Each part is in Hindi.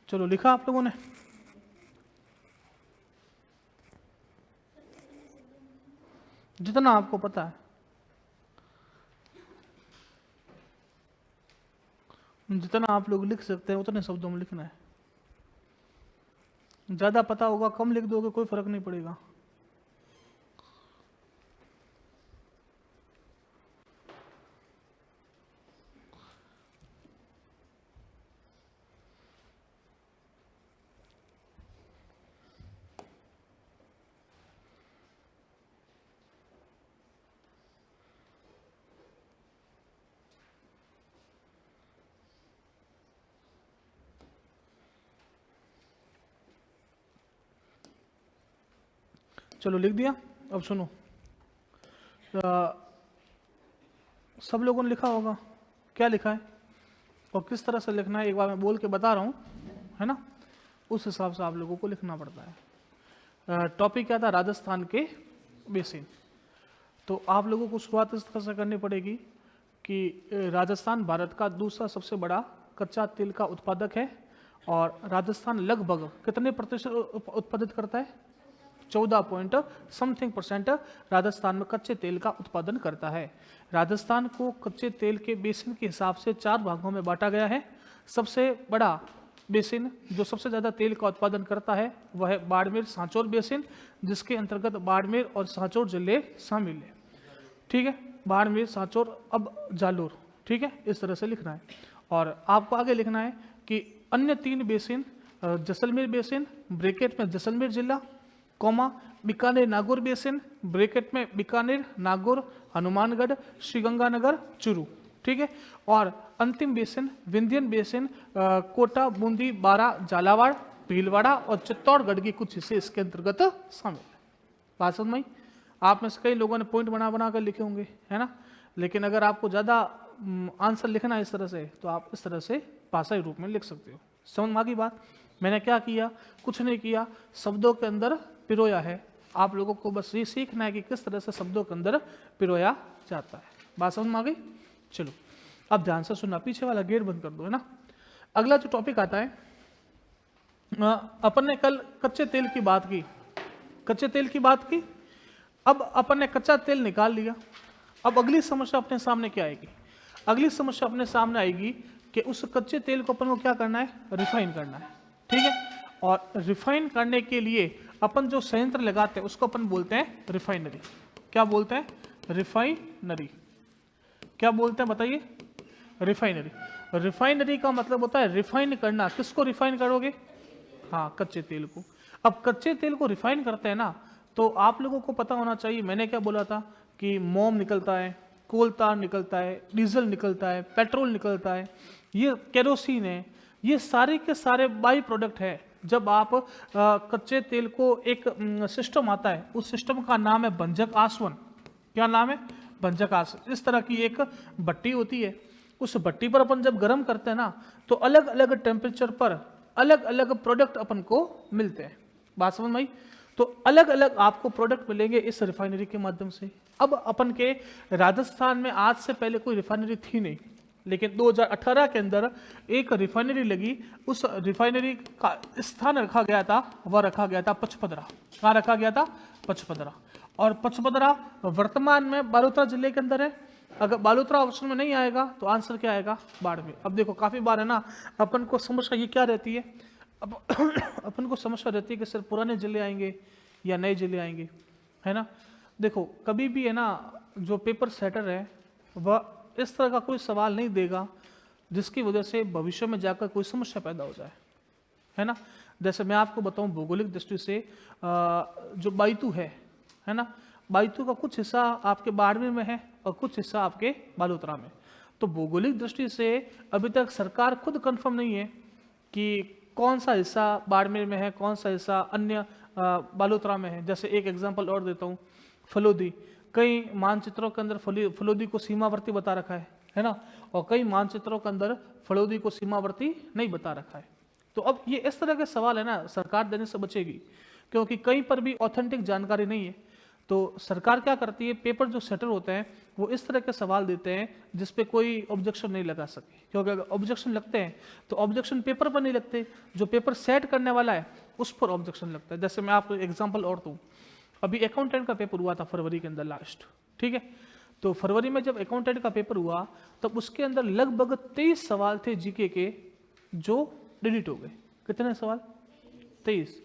चलो लिखा आप लोगों ने? जितना आपको पता है, जितना आप लोग लिख सकते हैं उतने शब्दों में लिखना है। ज़्यादा पता होगा कम लिख दोगे कोई फर्क नहीं पड़ेगा। चलो लिख दिया। अब सुनो, सब लोगों ने लिखा होगा क्या लिखा है और किस तरह से लिखना है, एक बार मैं बोल के बता रहा हूँ, है ना? उस हिसाब से आप लोगों को लिखना पड़ता है। टॉपिक क्या था? राजस्थान के बेसिन। तो आप लोगों को शुरुआत इस तरह से करनी पड़ेगी कि राजस्थान भारत का दूसरा सबसे बड़ा कच्चा तेल का उत्पादक है और राजस्थान लगभग कितने प्रतिशत उत्पादित करता है? 14 पॉइंट समथिंग % राजस्थान में कच्चे तेल का उत्पादन करता है। राजस्थान को कच्चे तेल के बेसिन के हिसाब से 4 भागों में बांटा गया है। सबसे बड़ा बेसिन जो सबसे ज़्यादा तेल का उत्पादन करता है वह है बाड़मेर सांचौर बेसिन, जिसके अंतर्गत बाड़मेर और सांचौर जिले शामिल है। ठीक है, बाड़मेर सांचौर अब जालोर। ठीक है, इस तरह से लिखना है। और आपको आगे लिखना है कि अन्य 3 बेसिन, जैसलमेर बेसिन ब्रैकेट में जैसलमेर जिला, comma Bikaner Nagaur basin bracket में बीकानेर नागौर हनुमानगढ़ श्रीगंगानगर चूरू। ठीक है, और अंतिम बेसिन विंध्यन बेसिन कोटा बूंदी बारा झालावाड़ भीलवाड़ा और चित्तौड़गढ़ के कुछ हिस्से इसके अंतर्गत शामिल है। बात समझ में आई? आप में से कई लोगों ने पॉइंट बना बना कर लिखे होंगे, है ना? लेकिन अगर आपको ज़्यादा आंसर लिखना है इस तरह से तो आप इस तरह से भाषाई रूप में लिख सकते हो। समझ में आ गई बात? मैंने क्या किया? कुछ नहीं किया, शब्दों के अंदर पिरोया है। आप लोगों को बस ये सीखना है कि किस तरह से शब्दों के अंदर पिरोया जाता है। बात समझ में आ गई? चलो अब ध्यान से सुनना, पीछे वाला गेट बंद कर दो, है ना? अगला जो टॉपिक आता है, अपन ने कल कच्चे तेल की बात की, कच्चे तेल की बात की। अब अपन ने कच्चा तेल निकाल लिया। अब अगली समस्या अपने सामने क्या आएगी? अगली समस्या अपने सामने आएगी कि उस कच्चे तेल को अपन को क्या करना है? रिफाइन करना है। ठीक है, और रिफाइन करने के लिए अपन जो संयंत्र लगाते हैं उसको अपन बोलते हैं रिफाइनरी। क्या बोलते हैं? रिफाइनरी। क्या बोलते हैं बताइए? रिफाइनरी। रिफाइनरी का मतलब होता है रिफाइन करना। किसको रिफाइन करोगे? हाँ, कच्चे तेल को। अब कच्चे तेल को रिफाइन करते हैं ना, तो आप लोगों को पता होना चाहिए, मैंने क्या बोला था कि मोम निकलता है, कोल तार निकलता है, डीजल निकलता है, पेट्रोल निकलता है, ये केरोसिन है, ये सारे के सारे बाई प्रोडक्ट है। जब आप कच्चे तेल को एक सिस्टम आता है, उस सिस्टम का नाम है भंजक आसवन। क्या नाम है? भंजक आसवन। इस तरह की एक भट्टी होती है, उस भट्टी पर अपन जब गर्म करते हैं ना, तो अलग अलग टेम्परेचर पर अलग अलग प्रोडक्ट अपन को मिलते हैं। बात समझ में आई? तो अलग अलग आपको प्रोडक्ट मिलेंगे इस रिफाइनरी के माध्यम से। अब अपन के राजस्थान में आज से पहले कोई रिफाइनरी थी नहीं, लेकिन 2018 के अंदर एक रिफाइनरी लगी। उस रिफाइनरी का स्थान रखा गया था, वह रखा गया था पचपदरा। कहाँ रखा गया था? पचपदरा। और पचपदरा वर्तमान में बालोतरा जिले के अंदर है। अगर बालोतरा ऑप्शन में नहीं आएगा तो आंसर क्या आएगा? बाड़मेर। अब देखो काफी बार है ना, अपन को समस्या ये क्या रहती है, अब अपन को समस्या रहती है कि सिर्फ पुराने जिले आएंगे या नए जिले आएंगे, है ना? देखो कभी भी है ना, जो पेपर सेटर है वह इस तरह का कोई सवाल नहीं देगा जिसकी वजह से भविष्य में जाकर कोई समस्या पैदा हो जाए, है ना? जैसे मैं आपको बताऊं, भौगोलिक दृष्टि से जो बायतू है ना, बायतू का कुछ हिस्सा आपके बाड़मेर में है और कुछ हिस्सा आपके बालोतरा में। तो भौगोलिक दृष्टि से अभी तक सरकार खुद कंफर्म नहीं है कि कौन सा हिस्सा बाड़मेर में है, कौन सा हिस्सा अन्य बालोतरा में है। जैसे एक एग्जांपल और देता हूँ, फलोदी। कई मानचित्रों के अंदर फलोदी को सीमावर्ती बता रखा है ना, और कई मानचित्रों के अंदर फलोदी को सीमावर्ती नहीं बता रखा है। तो अब ये इस तरह के सवाल है ना, सरकार देने से बचेगी, क्योंकि कहीं पर भी ऑथेंटिक जानकारी नहीं है। तो सरकार क्या करती है, पेपर जो सेटर होते हैं वो इस तरह के सवाल देते हैं जिस पे कोई ऑब्जेक्शन नहीं लगा सके, क्योंकि अगर ऑब्जेक्शन लगते हैं तो ऑब्जेक्शन पेपर पर नहीं लगते, जो पेपर सेट करने वाला है उस पर ऑब्जेक्शन लगता है। जैसे मैं आपको एग्जाम्पल और दूँ, अभी अकाउंटेंट का पेपर हुआ था फरवरी के अंदर लास्ट, ठीक है। तो फरवरी में जब अकाउंटेंट का पेपर हुआ तब उसके अंदर लगभग 23 सवाल थे जीके के जो डिलीट हो गए। कितने सवाल? 23।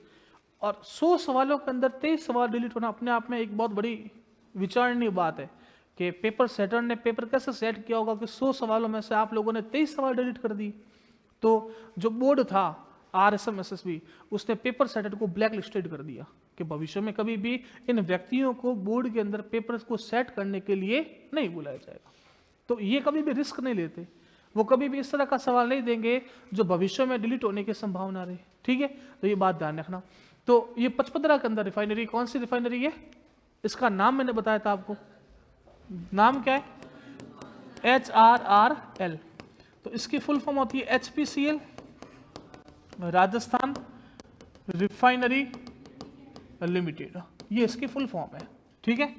और 100 सवालों के अंदर 23 सवाल डिलीट होना अपने आप में एक बहुत बड़ी विचारणीय बात है कि पेपर सेटर ने पेपर कैसे सेट किया होगा कि 100 सवालों में से आप लोगों ने 23 सवाल डिलीट कर दिए। तो जो बोर्ड था RSM-SSB, उसने पेपर सेटर को ब्लैक लिस्टेड कर दिया कि भविष्य में कभी भी इन व्यक्तियों को बोर्ड के अंदर पेपर को सेट करने के लिए नहीं बुलाया जाएगा। तो ये कभी भी रिस्क नहीं लेते, वो कभी भी इस तरह का सवाल नहीं देंगे जो भविष्य में डिलीट होने की संभावना रहे, ठीक है। तो ये बात ध्यान रखना। तो ये पचपदरा के अंदर रिफाइनरी, कौन सी रिफाइनरी है? इसका नाम मैंने बताया था आपको, नाम क्या है? HRRL। तो इसकी फुल फॉर्म होती है HPCL, राजस्थान रिफाइनरी लिमिटेड, ये इसकी फुल फॉर्म है, ठीक है।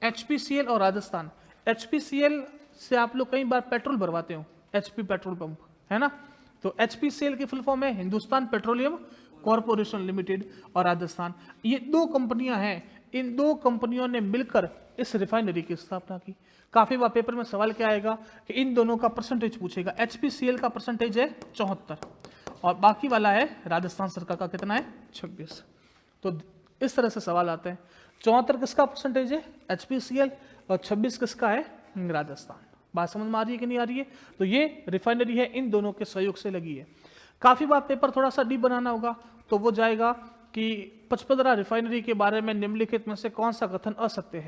HPCL और राजस्थान। HPCL से आप लोग कई बार पेट्रोल भरवाते हो, HP पेट्रोल पंप, है ना। तो HPCL की फुल फॉर्म है हिंदुस्तान पेट्रोलियम कॉरपोरेशन लिमिटेड, और राजस्थान, ये दो कंपनियां हैं। इन दो कंपनियों ने मिलकर इस रिफाइनरी की स्थापना की। काफी बार पेपर में सवाल क्या आएगा कि इन दोनों का परसेंटेज पूछेगा। HPCL का परसेंटेज है 74 और बाकी वाला है राजस्थान सरकार का कितना है? 26। तो इस तरह से सवाल आते हैं। 74 किसका परसेंटेज है? HPCL, और 26 किसका है? राजस्थान। बात समझ में आ रही है कि नहीं आ रही है? तो ये रिफाइनरी है, इन दोनों के सहयोग से लगी है। काफी बार पेपर थोड़ा सा डीप बनाना होगा तो वो जाएगा कि पचपदरा रिफाइनरी के बारे में निम्नलिखित में से कौन सा कथन असत्य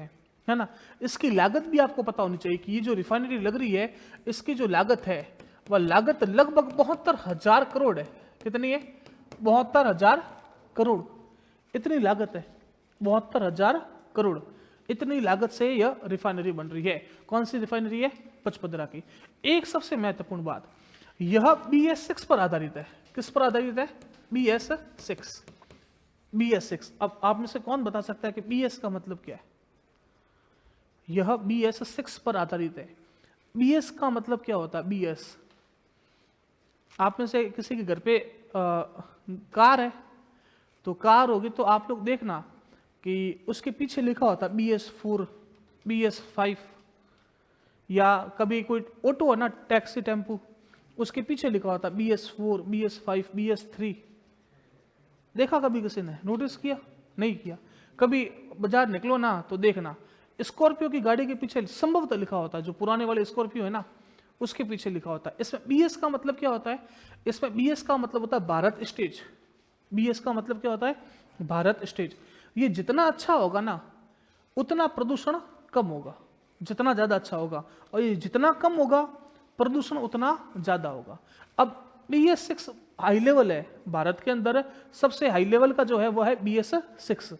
है ना। इसकी लागत भी आपको पता होनी चाहिए कि ये जो रिफाइनरी लग रही है इसकी जो लागत है वह लागत लगभग 72,000 करोड़ है। कितनी है? 72,000 करोड़, इतनी लागत है। 72,000 करोड़, इतनी लागत से यह रिफाइनरी बन रही है। कौन सी रिफाइनरी है? पचपदरा की। एक सबसे महत्वपूर्ण बात, यह BS6 पर आधारित है। किस पर आधारित है? BS6। BS6। अब आप में से कौन बता सकता है कि BS का मतलब क्या है? यह BS6 पर आधारित है। BS का मतलब क्या होता है? BS, आप में से किसी के घर पे कार है तो कार होगी तो आप लोग देखना कि उसके पीछे लिखा होता है BS4, BS5, या कभी कोई ऑटो है ना, टैक्सी टेम्पू, उसके पीछे लिखा होता है BS4, BS5, BS3। देखा कभी किसी ने? नोटिस किया? नहीं किया। कभी बाजार निकलो ना तो देखना स्कॉर्पियो की गाड़ी के पीछे संभवतः लिखा होता है, जो पुराने वाले स्कॉर्पियो है ना उसके पीछे लिखा होता है। इसमें BS का मतलब क्या होता है? इसमें BS का मतलब होता है भारत स्टेज। BS का मतलब क्या होता है? भारत स्टेज। ये जितना अच्छा होगा ना उतना प्रदूषण कम होगा, जितना ज्यादा अच्छा होगा, और ये जितना कम होगा प्रदूषण उतना ज्यादा होगा। अब BS6 हाई लेवल है, भारत के अंदर सबसे हाई लेवल का जो है वो है BS6।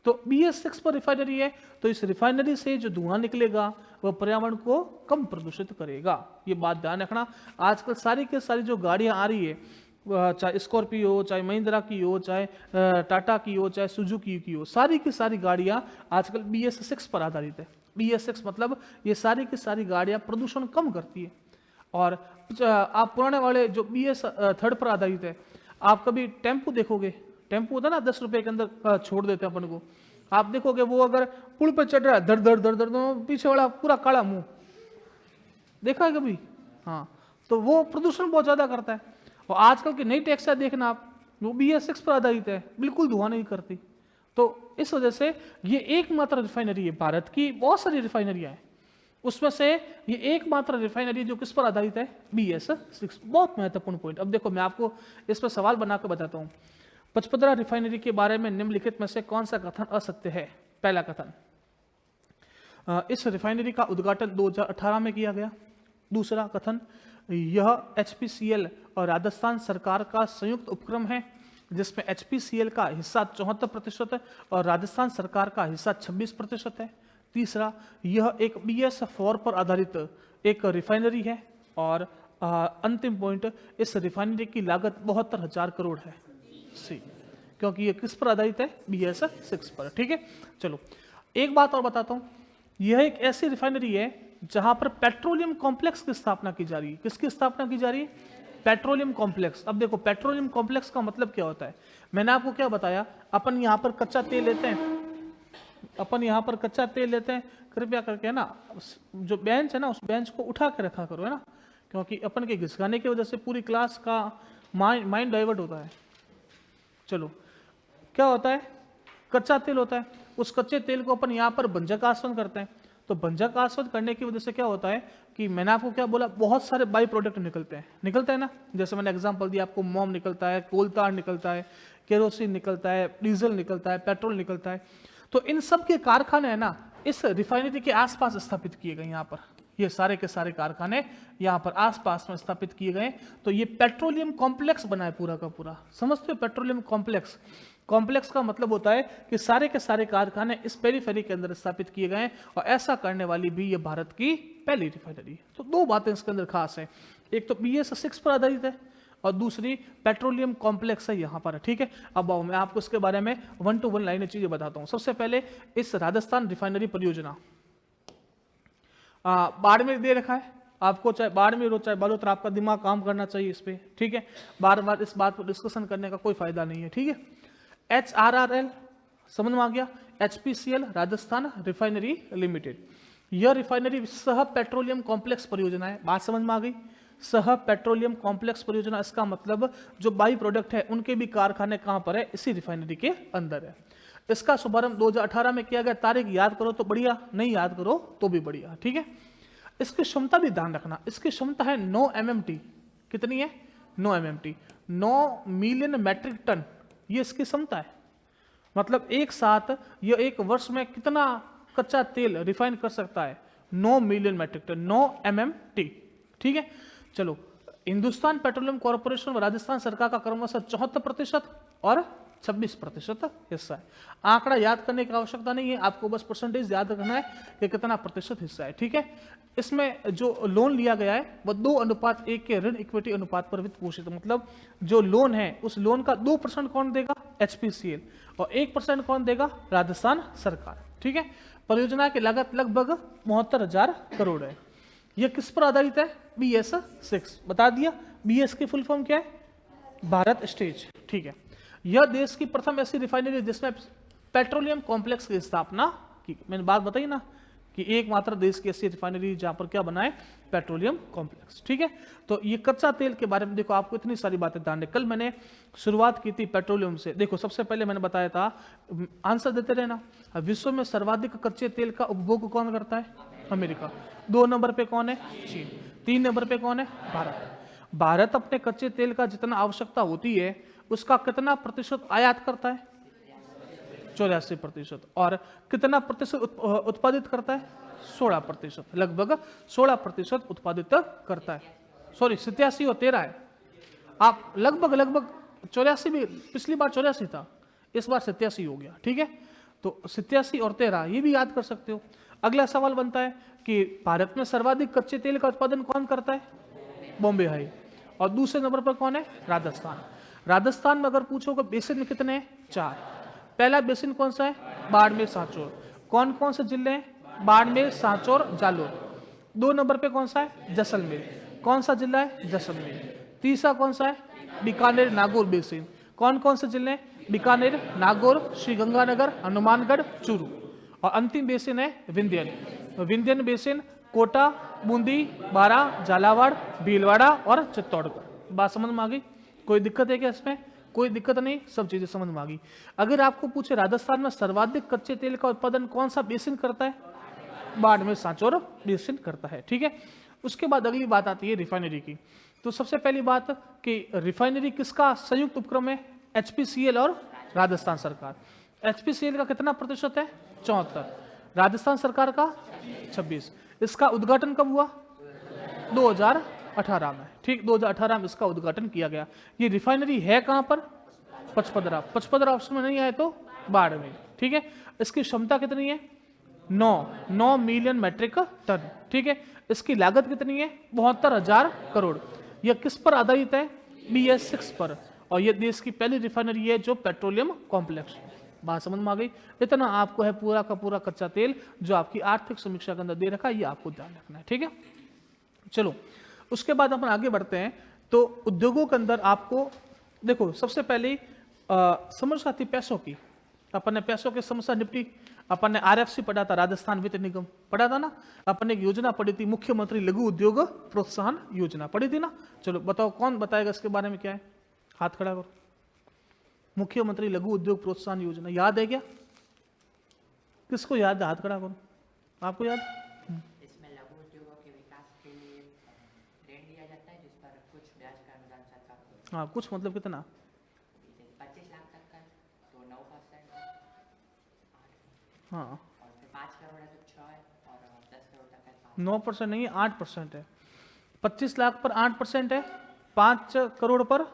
तो BS6 पर रिफाइनरी है, तो इस रिफाइनरी से जो धुआं निकलेगा वह पर्यावरण को कम प्रदूषित करेगा। ये बात ध्यान रखना। आजकल सारी के सारी जो गाड़ियां आ रही है, चाहे स्कॉर्पियो हो, चाहे महिंद्रा की हो, चाहे टाटा की हो, चाहे सुजुकी की हो, सारी की सारी गाड़ियां आजकल BS6 पर आधारित है। BS6 मतलब ये सारी की सारी गाड़ियां प्रदूषण कम करती है। और आप पुराने वाले जो BS3 पर आधारित है, आप कभी टेम्पू देखोगे, टेम्पू होता है ना 10 रुपए के अंदर छोड़ देते हैं अपन को, आप देखोगे वो अगर पुल पे चढ़ रहा है धड़ धड़ धड़ धड़, तो पीछे वाला पूरा काला मुंह, देखा है कभी? हाँ, तो वो प्रदूषण बहुत ज्यादा करता है। और आजकल की नई टैक्सियां देखना आप, वो BS6 पर आधारित है, बिल्कुल धुआं नहीं करती। तो इस वजह से ये एकमात्र रिफाइनरी है, भारत की बहुत सारी रिफाइनरियां हैं, उसमें से ये एकमात्र रिफाइनरी जो किस पर आधारित है? BS6। बहुत महत्वपूर्ण पॉइंट। अब देखो मैं आपको इस पर सवाल बना कर बताता हूँ। पचपदरा रिफाइनरी के बारे में निम्नलिखित में से कौन सा कथन असत्य है? पहला कथन, इस रिफाइनरी का उद्घाटन 2018 में किया गया। दूसरा कथन, यह HPCL और राजस्थान सरकार का संयुक्त उपक्रम है जिसमें HPCL का हिस्सा 74% और राजस्थान सरकार का हिस्सा 26% है। तीसरा, यह एक BS4 पर आधारित एक रिफाइनरी है। और अंतिम पॉइंट, इस रिफाइनरी की लागत 72,000 करोड़ है। सी, क्योंकि ये किस पर आधारित है? BS6 पर। ठीक है, चलो एक बात और बताता हूं, यह एक ऐसी रिफाइनरी है जहां पर पेट्रोलियम कॉम्प्लेक्स की स्थापना की जा रही है। किसकी स्थापना की जा रही है? Petroleum complex. अब देखो पेट्रोलियम कॉम्प्लेक्स का मतलब क्या होता है, मैंने आपको क्या बताया, अपन यहां पर कच्चा तेल लेते हैं, अपन यहाँ पर कच्चा तेल लेते हैं, कृपया करके ना जो बेंच है ना उस बेंच को उठा के रखा करो, है ना, क्योंकि अपन के घिसकाने की वजह से पूरी क्लास का माइंड डाइवर्ट होता है। चलो, क्या होता है, कच्चा तेल होता है, उस कच्चे तेल को अपन यहाँ पर भंजक आसवन करते हैं। तो भंजक आसवन करने की वजह से क्या होता है कि मैंने आपको क्या बोला, बहुत सारे बाई प्रोडक्ट निकलते हैं ना, जैसे मैंने एग्जांपल दिया आपको, मोम निकलता है, कोल tar निकलता है, केरोसिन निकलता है, डीजल निकलता है, पेट्रोल निकलता है। तो इन सब के कारखाने है ना इस रिफाइनरी के आसपास स्थापित किए गए, यहाँ पर ये सारे के सारे कारखाने यहाँ पर आसपास में स्थापित किए गए। तो ये पेट्रोलियम कॉम्प्लेक्स बना है पूरा का पूरा, समझते हो? पेट्रोलियम कॉम्प्लेक्स, कॉम्प्लेक्स का मतलब होता है कि सारे के सारे कारखाने इस पेरीफेरी के अंदर स्थापित किए गए हैं, और ऐसा करने वाली भी ये भारत की पहली रिफाइनरी। तो दो बातें इसके अंदर खास है, एक तो BS6 पर आधारित है और दूसरी पेट्रोलियम कॉम्प्लेक्स है यहाँ पर, ठीक है। अब आओ मैं आपको इसके बारे में 1 to 1 लाइनें चीजें बताता हूँ। सबसे पहले इस राजस्थान रिफाइनरी परियोजना बाड़मेर दे रखा है आपको, चाहे बाड़मेर हो चाहे बालोतरा, आपका दिमाग काम करना चाहिए इस पे, ठीक है। बार बार इस बात पर डिस्कशन करने का कोई फायदा नहीं है, ठीक है। HRRL समझ में आ गया, HPCL राजस्थान रिफाइनरी लिमिटेड, यह रिफाइनरी सह पेट्रोलियम कॉम्प्लेक्स परियोजना है। बात समझ में आ गई, सह पेट्रोलियम कॉम्प्लेक्स परियोजना, इसका मतलब जो बाई प्रोडक्ट है उनके भी कारखाने कहां पर है, इसी रिफाइनरी के अंदर है। इसका शुभारंभ 2018 में किया गया, तारीख याद करो तो बढ़िया, नहीं याद करो तो भी बढ़िया, ठीक है। इसकी क्षमता भी ध्यान रखना, इसकी क्षमता है 9 MMT, कितनी है? 9 MMT, 9 मिलियन मैट्रिक टन, ये इसकी क्षमता है। मतलब एक साथ ये एक वर्ष में कितना कच्चा तेल रिफाइन कर सकता है? 9 मिलियन मैट्रिक टन, 9 MMT, ठीक है। चलो, हिंदुस्तान पेट्रोलियम कॉर्पोरेशन व राजस्थान सरकार का क्रमशः 74% और 26% हिस्सा है। आंकड़ा याद करने की आवश्यकता नहीं है, आपको बस परसेंटेज याद रखना है कि कितना प्रतिशत हिस्सा है, ठीक है। इसमें जो लोन लिया गया है वह 2:1 के ऋण इक्विटी अनुपात पर वित्त पोषित, मतलब जो लोन है उस लोन का 2% कौन देगा? HPCL, और 1% कौन देगा? राजस्थान सरकार, ठीक है। परियोजना की लागत लगभग 72,000 करोड़ है। यह किस पर आधारित है? BS6 बता दिया। BS की फुल फॉर्म क्या है? भारत स्टेज, ठीक है। यह देश की प्रथम ऐसी रिफाइनरी जिसमें पेट्रोलियम कॉम्प्लेक्स की स्थापना की। मैंने बात बताई ना कि एकमात्र देश की ऐसी रिफाइनरी जहां पर क्या बना है? पेट्रोलियम कॉम्प्लेक्स, ठीक है। तो ये कच्चा तेल के बारे में देखो, आपको इतनी सारी बातें ध्यान रखनी। कल मैंने शुरुआत की थी पेट्रोलियम से। देखो सबसे पहले मैंने बताया था, आंसर देते रहना, विश्व में सर्वाधिक कच्चे तेल का उपभोग कौन करता है? अमेरिका। 2 नंबर पे कौन है? चीन। 3 नंबर पे कौन है? भारत। भारत अपने कच्चे तेल का जितना आवश्यकता होती है उसका कितना प्रतिशत आयात करता है? 84%। और कितना प्रतिशत उत्पादित करता है? 16%, लगभग 16% उत्पादित करता है। सॉरी 87 और 13 है, आप लगभग 84 भी, पिछली बार 84 था, इस बार 87 हो गया, ठीक है। तो 87 और 13 ये भी याद कर सकते हो। अगला सवाल बनता है कि भारत में सर्वाधिक कच्चे तेल का उत्पादन कौन करता है? बॉम्बे हाई। और दूसरे नंबर पर कौन है? राजस्थान। राजस्थान में अगर पूछोगे बेसिन में कितने हैं? 4। पहला बेसिन कौन सा है? बाड़मेर सांचौर। कौन कौन से जिले हैं? बाड़मेर, सांचौर, जालोर। 2 नंबर पे कौन सा है? जैसलमेर। कौन सा जिला है? जैसलमेर। तीसरा कौन सा है? बीकानेर, नागौर बेसिन। कौन कौन से जिले हैं? बीकानेर, नागौर, श्रीगंगानगर, हनुमानगढ़, चूरू। और अंतिम बेसिन है विंध्यन। विंध्यन बेसिन कोटा, बूंदी, बारा, झालावाड़, भीलवाड़ा और चित्तौड़गढ़। बात समझ में आ गई? कोई दिक्कत है क्या इसमें? कोई दिक्कत नहीं, सब चीजें समझ में आ गई। अगर आपको पूछे राजस्थान में सर्वाधिक कच्चे तेल का उत्पादन कौन सा बेसिन करता है? बाड़मेर सांचौर बेसिन करता है, ठीक है। उसके बाद अगली बात आती है रिफाइनरी की। तो सबसे पहली बात कि रिफाइनरी किसका संयुक्त उपक्रम है? HPCL और राजस्थान सरकार। HPCL का कितना प्रतिशत है? 74। राजस्थान सरकार का 26। इसका उद्घाटन कब हुआ? 2018 में, ठीक, 2018 में इसका उद्घाटन किया गया। ये रिफाइनरी है कहां पर? पचपदरा ऑप्शन में नहीं आए तो बाड़मेर, ठीक है। इसकी क्षमता कितनी है? 9 मिलियन मैट्रिक टन, ठीक है। इसकी लागत कितनी है? 72,000 करोड़। यह किस पर आधारित है? BS6 पर। और यह देश की पहली रिफाइनरी है जो पेट्रोलियम कॉम्प्लेक्स। बात समझ में आ गई? इतना आपको है पूरा का पूरा कच्चा तेल जो आपकी आर्थिक समीक्षा के अंदर दे रखा है, ये आपको ध्यान रखना है, ठीक है। चलो उसके बाद अपन आगे बढ़ते हैं। तो उद्योगों के अंदर आपको देखो सबसे पहले समस्या थी पैसों की। अपन ने पैसों की समस्या निपटी। अपन ने आरएफसी पढ़ा था, राजस्थान वित्त निगम पढ़ा था ना। अपन ने एक योजना पढ़ी थी, मुख्यमंत्री लघु उद्योग प्रोत्साहन योजना पढ़ी थी ना। चलो बताओ कौन बताएगा इसके बारे में क्या है, हाथ खड़ा करो। मुख्यमंत्री लघु उद्योग प्रोत्साहन योजना याद है क्या? किसको याद है? हाथ खड़ा करो। आपको याद? इसमें लघु उद्योगों के विकास के लिए ऋण दिया जाता है जिस पर कुछ ब्याज का अनुदान सरकार को। हाँ, कुछ मतलब कितना? 25 लाख तक का तो 9%, हाँ, और फिर 5 करोड़ है तो 6 है, और 10 करोड़ तक है 9% नहीं है, 8% है। 25 लाख पर 8% है, 5 करोड़ पर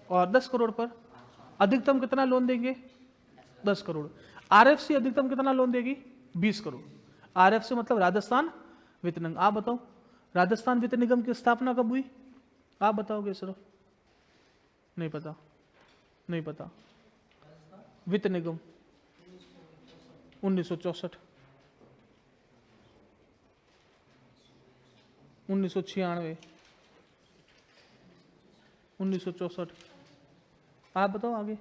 और 10 करोड़ पर। अधिकतम कितना लोन देंगे? 10 करोड़। आरएफसी अधिकतम कितना लोन देगी? 20 करोड़। आरएफसी मतलब राजस्थान वित्त निगम। आप बताओ राजस्थान वित्त निगम की स्थापना कब हुई? आप बताओगे सर? नहीं पता? नहीं पता। वित्त निगम 1964, 1996, 1964। आप बताओ आगे,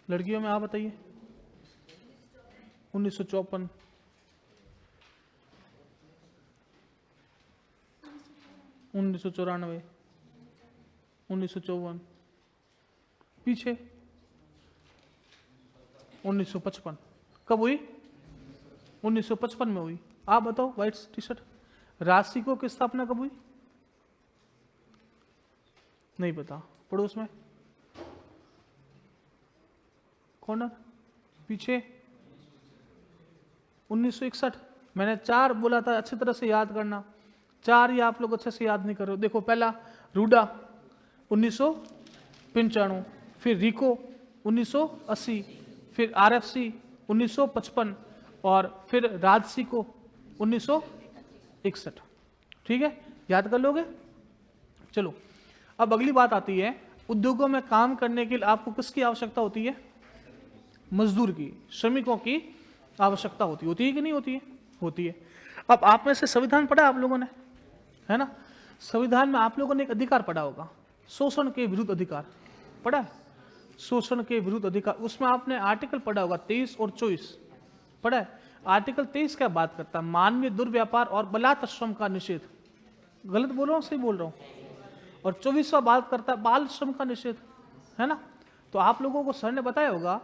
लड़कियों में आप बताइए। 1954, 1994, 1954, पीछे 1955। कब हुई? 1955 में हुई। आप बताओ व्हाइट टी शर्ट, राशिको की स्थापना कब हुई? नहीं पता। पड़ोस में कॉर्नर पीछे 1961। मैंने 4 बोला था, अच्छी तरह से याद करना। 4 ही आप लोग अच्छे से याद नहीं कर रहे हो। देखो पहला रूडा 1995, फिर रिको 1980, फिर आरएफसी 1955 और फिर राजसिको 1961। ठीक है, याद कर लोगे? चलो अब अगली बात आती है, उद्योगों में काम करने के लिए आपको किसकी आवश्यकता होती है? मजदूर की, श्रमिकों की आवश्यकता होती है कि नहीं होती है? होती है। अब आप में से संविधान पढ़ा आप लोगों ने, है ना? संविधान में आप लोगों ने एक अधिकार पढ़ा होगा, शोषण के विरुद्ध अधिकार पढ़ा है? शोषण के विरुद्ध अधिकार, उसमें आपने आर्टिकल पढ़ा होगा 23 और 24 पढ़ा है। आर्टिकल 23 क्या बात करता है? मानवीय दुर्व्यापार और बलात् श्रम का निषेध। गलत बोल रहा हूँ सही बोल रहा हूँ? और 24वां बात करता है बाल श्रम का निषेध, है ना? तो आप लोगों को सर ने बताया होगा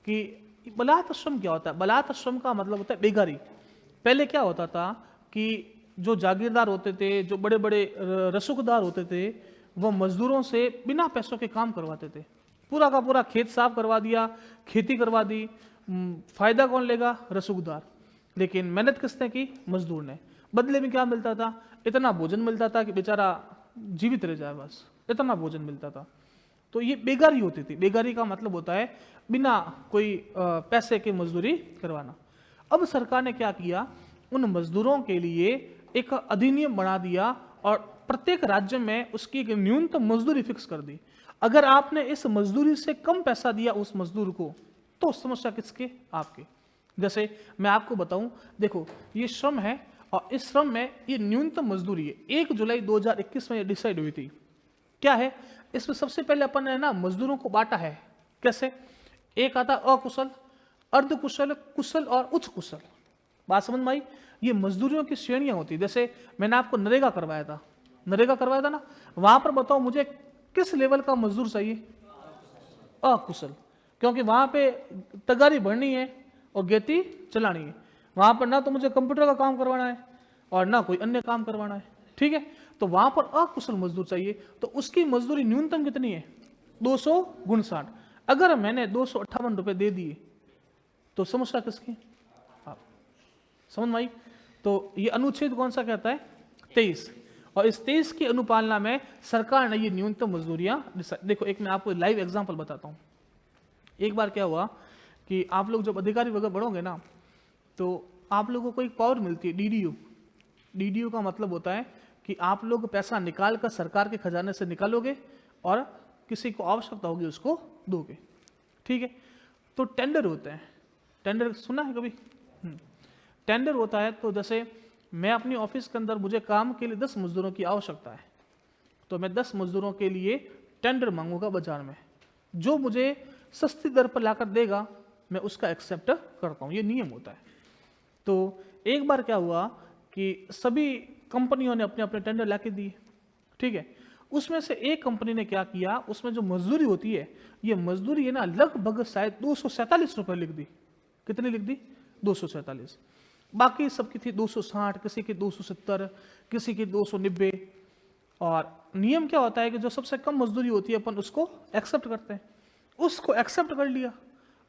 कि बलात् श्रम क्या होता है। बलात् श्रम का मतलब होता है बेगारी। पहले क्या होता था कि जो जागीरदार होते थे, जो बड़े बड़े रसूखदार होते थे, वो मजदूरों से बिना पैसों के काम करवाते थे। पूरा का पूरा खेत साफ करवा दिया, खेती करवा दी। फायदा कौन लेगा? रसूखदार। लेकिन मेहनत किसने की? मजदूर ने। बदले में क्या मिलता था? इतना भोजन मिलता था कि बेचारा जीवित रह जाए, बस इतना भोजन मिलता था। तो ये बेगारी होती थी। बेगारी का मतलब होता है बिना कोई पैसे के मजदूरी करवाना। अब सरकार ने क्या किया, उन मजदूरों के लिए एक अधिनियम बना दिया और प्रत्येक राज्य में उसकी एक न्यूनतम मजदूरी फिक्स कर दी। अगर आपने इस मजदूरी से कम पैसा दिया उस मजदूर को, तो समस्या किसके? आपके। जैसे मैं आपको बताऊं, देखो ये श्रम है और इस श्रम में ये न्यूनतम मजदूरी है 1 जुलाई 2021 में डिसाइड हुई थी। क्या है इसमें? सबसे पहले अपन ने ना मजदूरों को बांटा है। कैसे? एक आता अकुशल, अर्धकुशल, कुशल और उच्च कुशल। बात समझ में आई? ये मजदूरियों की श्रेणियां होती। जैसे मैंने आपको नरेगा करवाया था, नरेगा करवाया था ना, वहां पर बताओ मुझे किस लेवल का मजदूर चाहिए? अकुशल, क्योंकि वहां पे तगारी भरनी है और गेती चलानी है। वहां पर ना तो मुझे कंप्यूटर का काम करवाना है और ना कोई अन्य काम करवाना है। ठीक है, तो वहां पर अकुशल मजदूर चाहिए। तो उसकी मजदूरी न्यूनतम कितनी है? 259। अगर मैंने 258 रुपए दे दिए तो समस्या किसकी? आप। समझ में आई? तो ये अनुच्छेद कौन सा कहता है? 23। और इस 23 की अनुपालना में सरकार ने ये न्यूनतम मजदूरियां देखो, एक मैं आपको लाइव एग्जांपल बताता हूं। एक बार क्या हुआ कि आप लोग जब अधिकारी वगैरह बढ़ोगे ना, तो आप लोगों को एक पावर मिलती है, डीडीयू। डीडीयू का मतलब होता है कि आप लोग पैसा निकाल कर सरकार के खजाने से निकालोगे और किसी को आवश्यकता होगी उसको दोगे। ठीक है। तो टेंडर होते हैं, टेंडर सुना है कभी? टेंडर होता है तो जैसे मैं अपनी ऑफिस के अंदर मुझे काम के लिए 10 मजदूरों की आवश्यकता है, तो मैं 10 मजदूरों के लिए टेंडर मांगूंगा बाजार में, जो मुझे सस्ती दर पर लाकर देगा मैं उसका एक्सेप्ट करता हूँ, ये नियम होता है। तो एक बार क्या हुआ कि सभी कंपनियों ने अपने अपने टेंडर लाके दिए, ठीक है। उसमें से एक कंपनी ने क्या किया, उसमें जो मजदूरी होती है, ये मजदूरी है ना लगभग शायद 247 रुपये लिख दी। कितनी लिख दी? 247। बाकी सबकी थी 260, किसी की 270, किसी की 290। और नियम क्या होता है कि जो सबसे कम मजदूरी होती है अपन उसको एक्सेप्ट करते हैं। उसको एक्सेप्ट कर लिया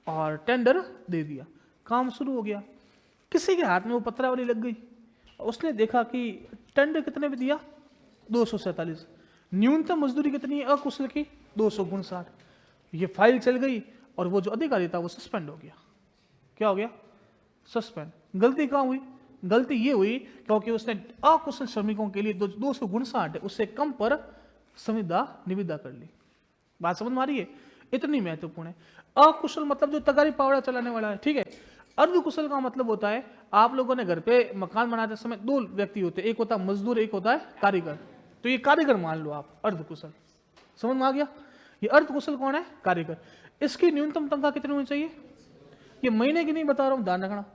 और टेंडर दे दिया, काम शुरू हो गया। किसी के हाथ में वो पत्रावली लग गई, उसने देखा कि टेंडर कितने में दिया? 247। न्यूनतम मजदूरी कितनी है अकुशल की? 259। ये फाइल चल गई और वो जो अधिकारी था वो सस्पेंड हो गया। क्या हो गया? सस्पेंड। गलती कहाँ हुई? गलती ये हुई क्योंकि उसने अकुशल श्रमिकों के लिए 259 उससे कम पर संविदा निविदा कर ली। बात समझ में आ रही है? इतनी महत्वपूर्ण है। अकुशल मतलब जो तगारी पावड़ा चलाने वाला है, ठीक है। अर्धकुशल का मतलब होता है आप लोगों ने घर पे मकान बनाते समय 2 व्यक्ति होते हैं, एक होता है मजदूर, एक होता है कारीगर। तो ये कारीगर मान लो आप, अर्धकुशल। समझ में आ गया? ये अर्धकुशल कौन है? कारीगर। इसकी न्यूनतम तनख्वाह कितनी होनी चाहिए? ये महीने की नहीं बता रहा हूं, ध्यान रखना,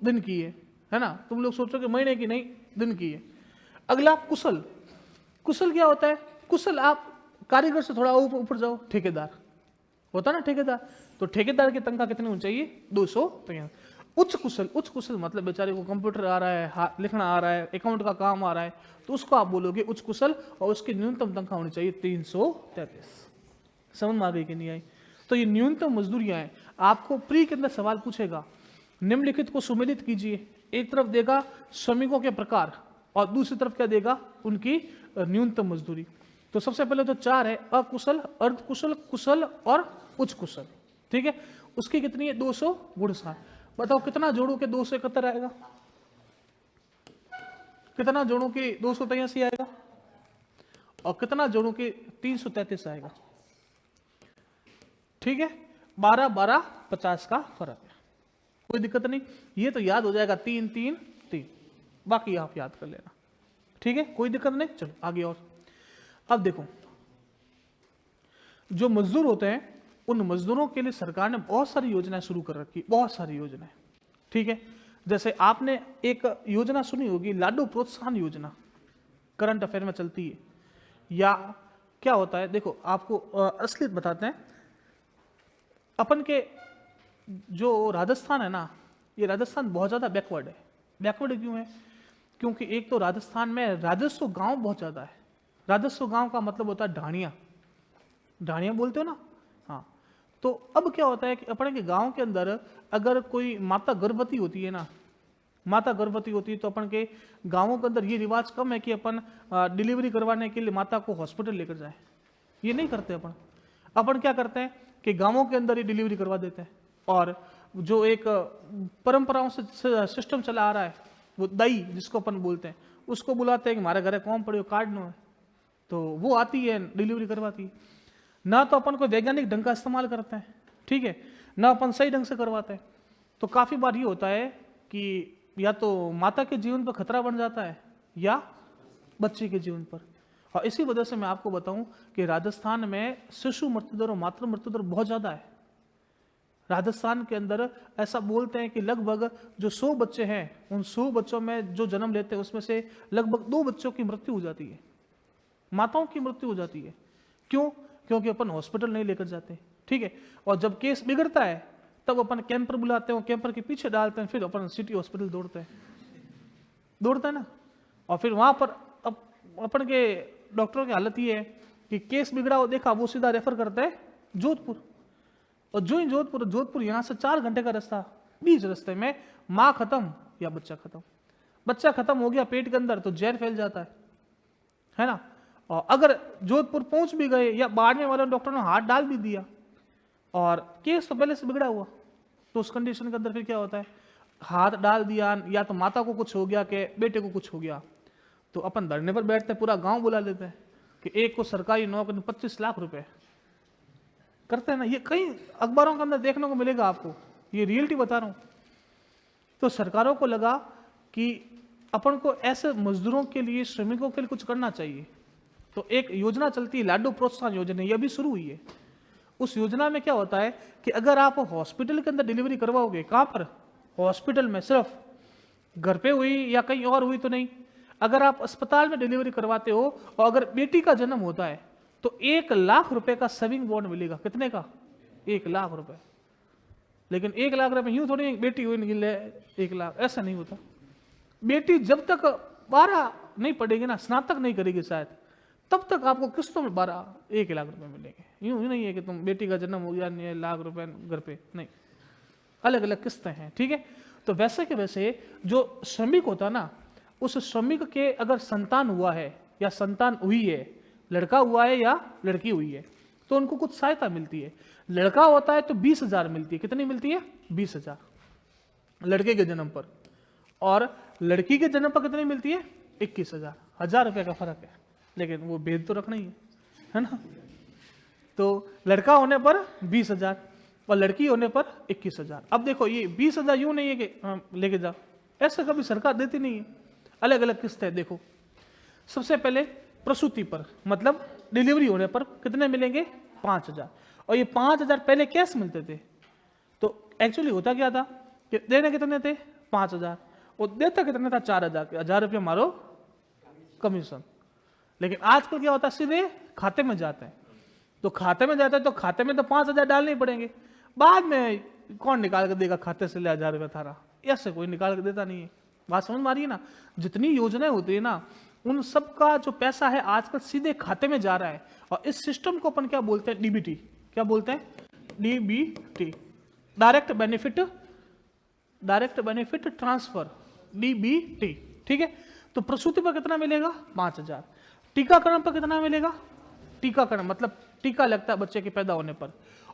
दिन की है ना। तुम लोग सोचो कि महीने की नहीं, दिन की है। अगला कुशल। कुशल क्या होता है? कुशल आप कारीगर से थोड़ा ऊपर जाओ, ठेकेदार होता है ना, ठेकेदार। तो ठेकेदार की तनख्वाह कितनी होनी चाहिए? 253। उच्च कुशल। उच्च कुशल मतलब बेचारे को कंप्यूटर आ रहा है, लिखना आ रहा है, अकाउंट का काम आ रहा है, तो उसको आप बोलोगे उच्च कुशल, और उसकी न्यूनतम तनख्वाह होनी चाहिए 333। समझ में आ गई कि नहीं आई? तो ये न्यूनतम मजदूरियां हैं। आपको प्री के अंदर सवाल पूछेगा, निम्नलिखित को सुमेलित कीजिए। एक तरफ देगा श्रमिकों के प्रकार और दूसरी तरफ क्या देगा? उनकी न्यूनतम मजदूरी। तो सबसे पहले तो 4 है, अकुशल, अर्धकुशल, कुशल और उच्च कुशल, ठीक है। उसकी कितनी है? 259। बताओ कितना जोड़ों के 271 आएगा? कितना जोड़ों के 283 आएगा? और कितना जोड़ों के 333 आएगा? ठीक है, 12 12 50 का फर्क है, कोई दिक्कत नहीं। ये तो याद हो जाएगा 3 3 3, बाकी आप याद कर लेना, ठीक है, कोई दिक्कत नहीं। चलो आगे। और अब देखो, जो मजदूर होते हैं उन मजदूरों के लिए सरकार ने बहुत सारी योजनाएं शुरू कर रखी, बहुत सारी योजनाएं, ठीक है। जैसे आपने एक योजना सुनी होगी, लाडू प्रोत्साहन योजना, करंट अफेयर में चलती है। या क्या होता है, देखो आपको असलियत बताते हैं। अपन के जो राजस्थान है ना, ये राजस्थान बहुत ज़्यादा बैकवर्ड है। बैकवर्ड क्यों है? क्योंकि एक तो राजस्थान में राजस्व गांव बहुत ज़्यादा है। राजस्व गांव का मतलब होता है ढाणिया, ढाणिया बोलते हो ना, हाँ। तो अब क्या होता है कि अपने के गांव के अंदर अगर कोई माता गर्भवती होती है ना, माता गर्भवती होती है, तो अपन के गांवों के अंदर ये रिवाज कम है कि अपन डिलीवरी करवाने के लिए माता को हॉस्पिटल लेकर जाए। ये नहीं करते अपन। अपन क्या करते हैं कि गांवों के अंदर ही डिलीवरी करवा देते हैं। और जो एक परंपराओं से सिस्टम चला आ रहा है, वो दाई जिसको अपन बोलते हैं, उसको बुलाते हैं कि हमारे घर कौन पड़े हो, कार्ड नो है, तो वो आती है डिलीवरी करवाती है। ना तो अपन को वैज्ञानिक ढंग का इस्तेमाल करते हैं, ठीक है, ना अपन सही ढंग से करवाते हैं। तो काफ़ी बार ये होता है कि या तो माता के जीवन पर खतरा बन जाता है या बच्चे के जीवन पर। और इसी वजह से मैं आपको बताऊं कि राजस्थान में शिशु मृत्यु दर और मातृ मृत्यु दर बहुत ज़्यादा है। राजस्थान के अंदर ऐसा बोलते हैं कि लगभग जो 100 बच्चे हैं, उन 100 बच्चों में जो जन्म लेते हैं उसमें से लगभग 2 बच्चों की मृत्यु हो जाती है, माताओं की मृत्यु हो जाती है। क्यों? क्योंकि अपन हॉस्पिटल नहीं लेकर जाते, ठीक है। और जब केस बिगड़ता है तब अपन कैंपर बुलाते हैं, कैंपर के पीछे डालते हैं, फिर अपन सिटी हॉस्पिटल दौड़ते हैं ना। और फिर वहां पर अपन के डॉक्टरों की हालत ये है कि केस बिगड़ा हो, देखा, वो सीधा रेफर करते हैं जोधपुर। और जो ही जोधपुर यहाँ से 4 घंटे का रास्ता, बीच रास्ते में माँ खत्म या बच्चा खत्म। बच्चा खत्म हो गया पेट के अंदर तो जहर फैल जाता है ना। और अगर जोधपुर पहुंच भी गए या बाड़ने वाले डॉक्टर ने हाथ डाल भी दिया और केस तो पहले से बिगड़ा हुआ, तो उस कंडीशन के अंदर फिर क्या होता है, हाथ डाल दिया, या तो माता को कुछ हो गया कि बेटे को कुछ हो गया, तो अपन धरने पर बैठते हैं, पूरा गांव बुला लेते हैं कि एक को सरकारी नौकरी 25 लाख रुपए, करते हैं ना, ये कई अखबारों के अंदर देखने को मिलेगा आपको, ये रियलिटी बता रहा हूँ। तो सरकारों को लगा कि अपन को ऐसे मजदूरों के लिए, श्रमिकों के लिए कुछ करना चाहिए। तो एक योजना चलती है लाडू प्रोत्साहन योजना, ये अभी शुरू हुई है। उस योजना में क्या होता है कि अगर आप हॉस्पिटल के अंदर डिलीवरी करवाओगे, कहाँ पर, हॉस्पिटल में, सिर्फ घर पे हुई या कहीं और हुई तो नहीं, अगर आप अस्पताल में डिलीवरी करवाते हो और अगर बेटी का जन्म होता है तो 1 लाख रुपए का सेविंग बॉन्ड मिलेगा। कितने का? 1 लाख रुपए। लेकिन 1 लाख रुपए यूं थोड़ी बेटी हुई निकल 1 लाख, ऐसा नहीं होता। बेटी जब तक 12 नहीं पढ़ेगी ना, स्नातक नहीं करेगी शायद, तब तक आपको किस्तों में 1 लाख रुपए मिलेंगे। यूं ही नहीं है कि तुम बेटी का जन्म हो गया 1 लाख रुपए घर पे, नहीं, अलग अलग किस्तें हैं, ठीक है। तो वैसे के वैसे जो श्रमिक होता ना, उस श्रमिक के अगर संतान हुआ है या संतान हुई है, लड़का हुआ है या लड़की हुई है, तो उनको कुछ सहायता मिलती है। लड़का होता है तो 20,000 मिलती है। कितनी मिलती है? 20,000 लड़के के जन्म पर, और लड़की के जन्म पर कितनी मिलती है? 21,000। 1,000 रुपए का फर्क है, लेकिन वो भेद तो रखना ही है ना। तो लड़का होने पर 20,000 और लड़की होने पर 21,000। अब देखो ये 20,000 यूं नहीं है कि लेके जाओ, ऐसा कभी सरकार देती नहीं है, अलग अलग किस्त है। देखो, सबसे पहले प्रसूति पर, मतलब डिलीवरी होने पर कितने मिलेंगे? 5,000। और ये 5,000 पहले कैश मिलते थे। तो एक्चुअली होता क्या था कि देने कितने थे? 5,000, और देता कितने था? 4,000 के। 1,000 रुपये मारो कमीशन। लेकिन आजकल क्या होता है, सीधे खाते में जाते हैं। तो खाते में जाता है तो खाते में तो 5,000 डालने ही पड़ेंगे, बाद में कौन निकाल कर देगा खाते से? ले 1,000 रुपये थारा, ऐसे कोई निकाल कर देता नहीं है। बात समझ में आ रही है ना? जितनी योजनाएं होती है ना, उन सब का जो पैसा है आजकल सीधे खाते में जा रहा है। और इस सिस्टम को अपन क्या बोलते हैं? डीबीटी। क्या बोलते हैं? DBT, direct benefit transfer, DBT, ठीक है। तो प्रसूति पर कितना मिलेगा? 5,000। टीकाकरण पर कितना मिलेगा? टीकाकरण मतलब टीका लगता है बच्चे के पैदा होने पर,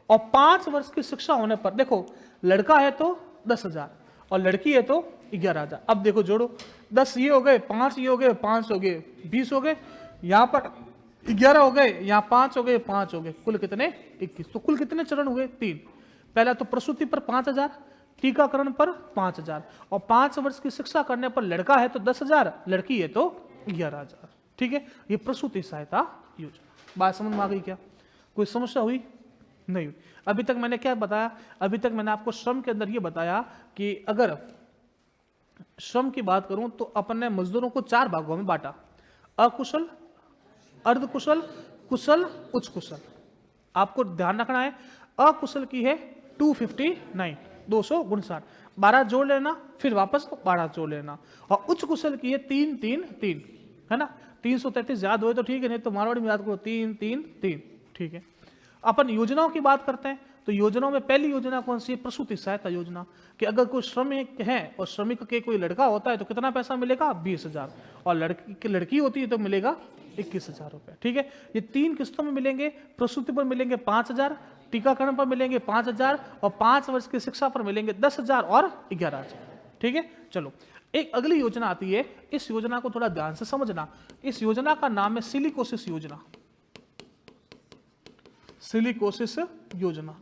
और 5 वर्ष की शिक्षा होने पर। देखो, लड़का है तो 10,000 और लड़की है तो 11,000। अब देखो जोड़ो, 10 ये हो गए, 5 ये हो गए, 5 हो गए, 20 हो गए, यहाँ पर 11 हो गए, यहाँ 5 हो गए, 5 हो गए, कुल कितने? 21। तो कुल कितने चरण हुए? 3। पहला तो प्रसूति पर 5,000, टीकाकरण पर 5,000, और 5 वर्ष की शिक्षा करने पर लड़का है तो 10,000, लड़की है तो 11,000, ठीक है। ये प्रसूति सहायता योजना। बात समझ में आ गई क्या? कोई समस्या हुई? नहीं हुई। अभी तक मैंने क्या बताया? अभी तक मैंने आपको श्रम के अंदर ये बताया कि अगर श्रम की बात करूं तो अपन ने मजदूरों को 4 भागों में बांटा: अकुशल, अर्धकुशल, कुशल, उच्च कुशल। आपको ध्यान रखना है, अकुशल की है 259, 259, 12 जोड़ लेना, फिर वापस 12 जोड़ लेना। और उच्च कुशल की है 333, है ना। 333 याद हो तो ठीक है, नहीं तो मारवाड़ी में याद करो 333, ठीक है। अपन योजनाओं की बात करते हैं, तो योजनाओं में पहली योजना कौन सी है? प्रसूति सहायता योजना। कि अगर कोई श्रमिक है और श्रमिक के कोई लड़का होता है तो कितना पैसा मिलेगा? 20,000, और लड़की होती है तो मिलेगा 21,000 रुपए, ठीक है। ये 3 किस्तों में मिलेंगे। प्रसूति पर मिलेंगे 5,000, टीकाकरण पर मिलेंगे 5,000, और 5 वर्ष की शिक्षा पर मिलेंगे 10,000 और 11,000, ठीक है। चलो, एक अगली योजना आती है, इस योजना को थोड़ा ध्यान से समझना। इस योजना का नाम है सिलिकोसिस योजना। सिलिकोसिस योजना।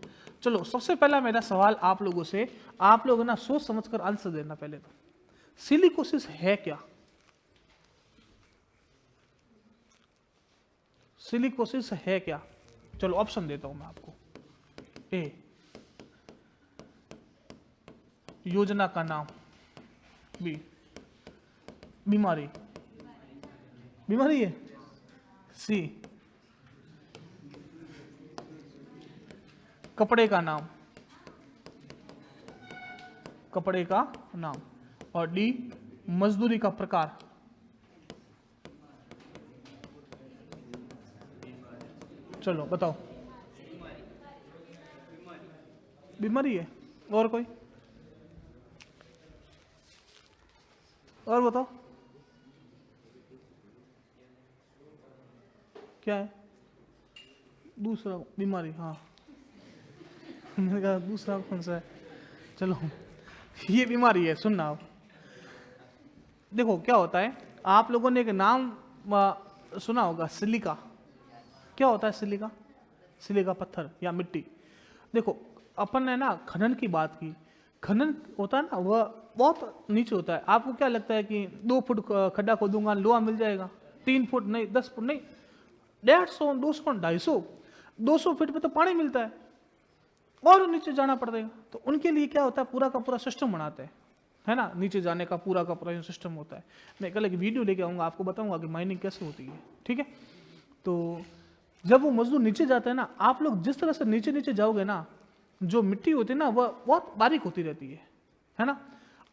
चलो, सबसे पहला मेरा सवाल आप लोगों से, आप लोग ना सोच समझकर आंसर देना। पहले तो सिलिकोसिस है क्या? सिलिकोसिस है क्या? चलो ऑप्शन देता हूं मैं आपको। ए, योजना का नाम। बी, बीमारी है। सी, कपड़े का नाम, और डी, मजदूरी का प्रकार। चलो बताओ। बीमारी है। और कोई? और बताओ क्या है? दूसरा बीमारी, हाँ। मैंने कहा दूसरा कौन सा है? चलो, ये बीमारी है। सुनना आप, देखो क्या होता है, आप लोगों ने एक नाम सुना होगा, सिलिका। क्या होता है सिलिका? सिलिका पत्थर या मिट्टी। देखो अपन ने ना खनन की बात की, खनन होता है ना वह बहुत नीचे होता है। आपको क्या लगता है कि 2 फुट खड्डा खोदूंगा लोहा मिल जाएगा? 3 फुट नहीं, 10 फुट नहीं, 150, 200, 250, 200 फीट पे तो पानी मिलता है और नीचे जाना पड़ेगा। तो उनके लिए क्या होता है, पूरा का पूरा सिस्टम बनाते हैं, है ना, नीचे जाने का पूरा का पूरा सिस्टम होता है। मैं कल एक वीडियो लेके आऊँगा, आपको बताऊँगा कि माइनिंग कैसे होती है, ठीक है। तो जब वो मजदूर नीचे जाते हैं ना, आप लोग जिस तरह से नीचे नीचे जाओगे ना, जो मिट्टी होती है ना वह बहुत बारीक होती रहती है ना।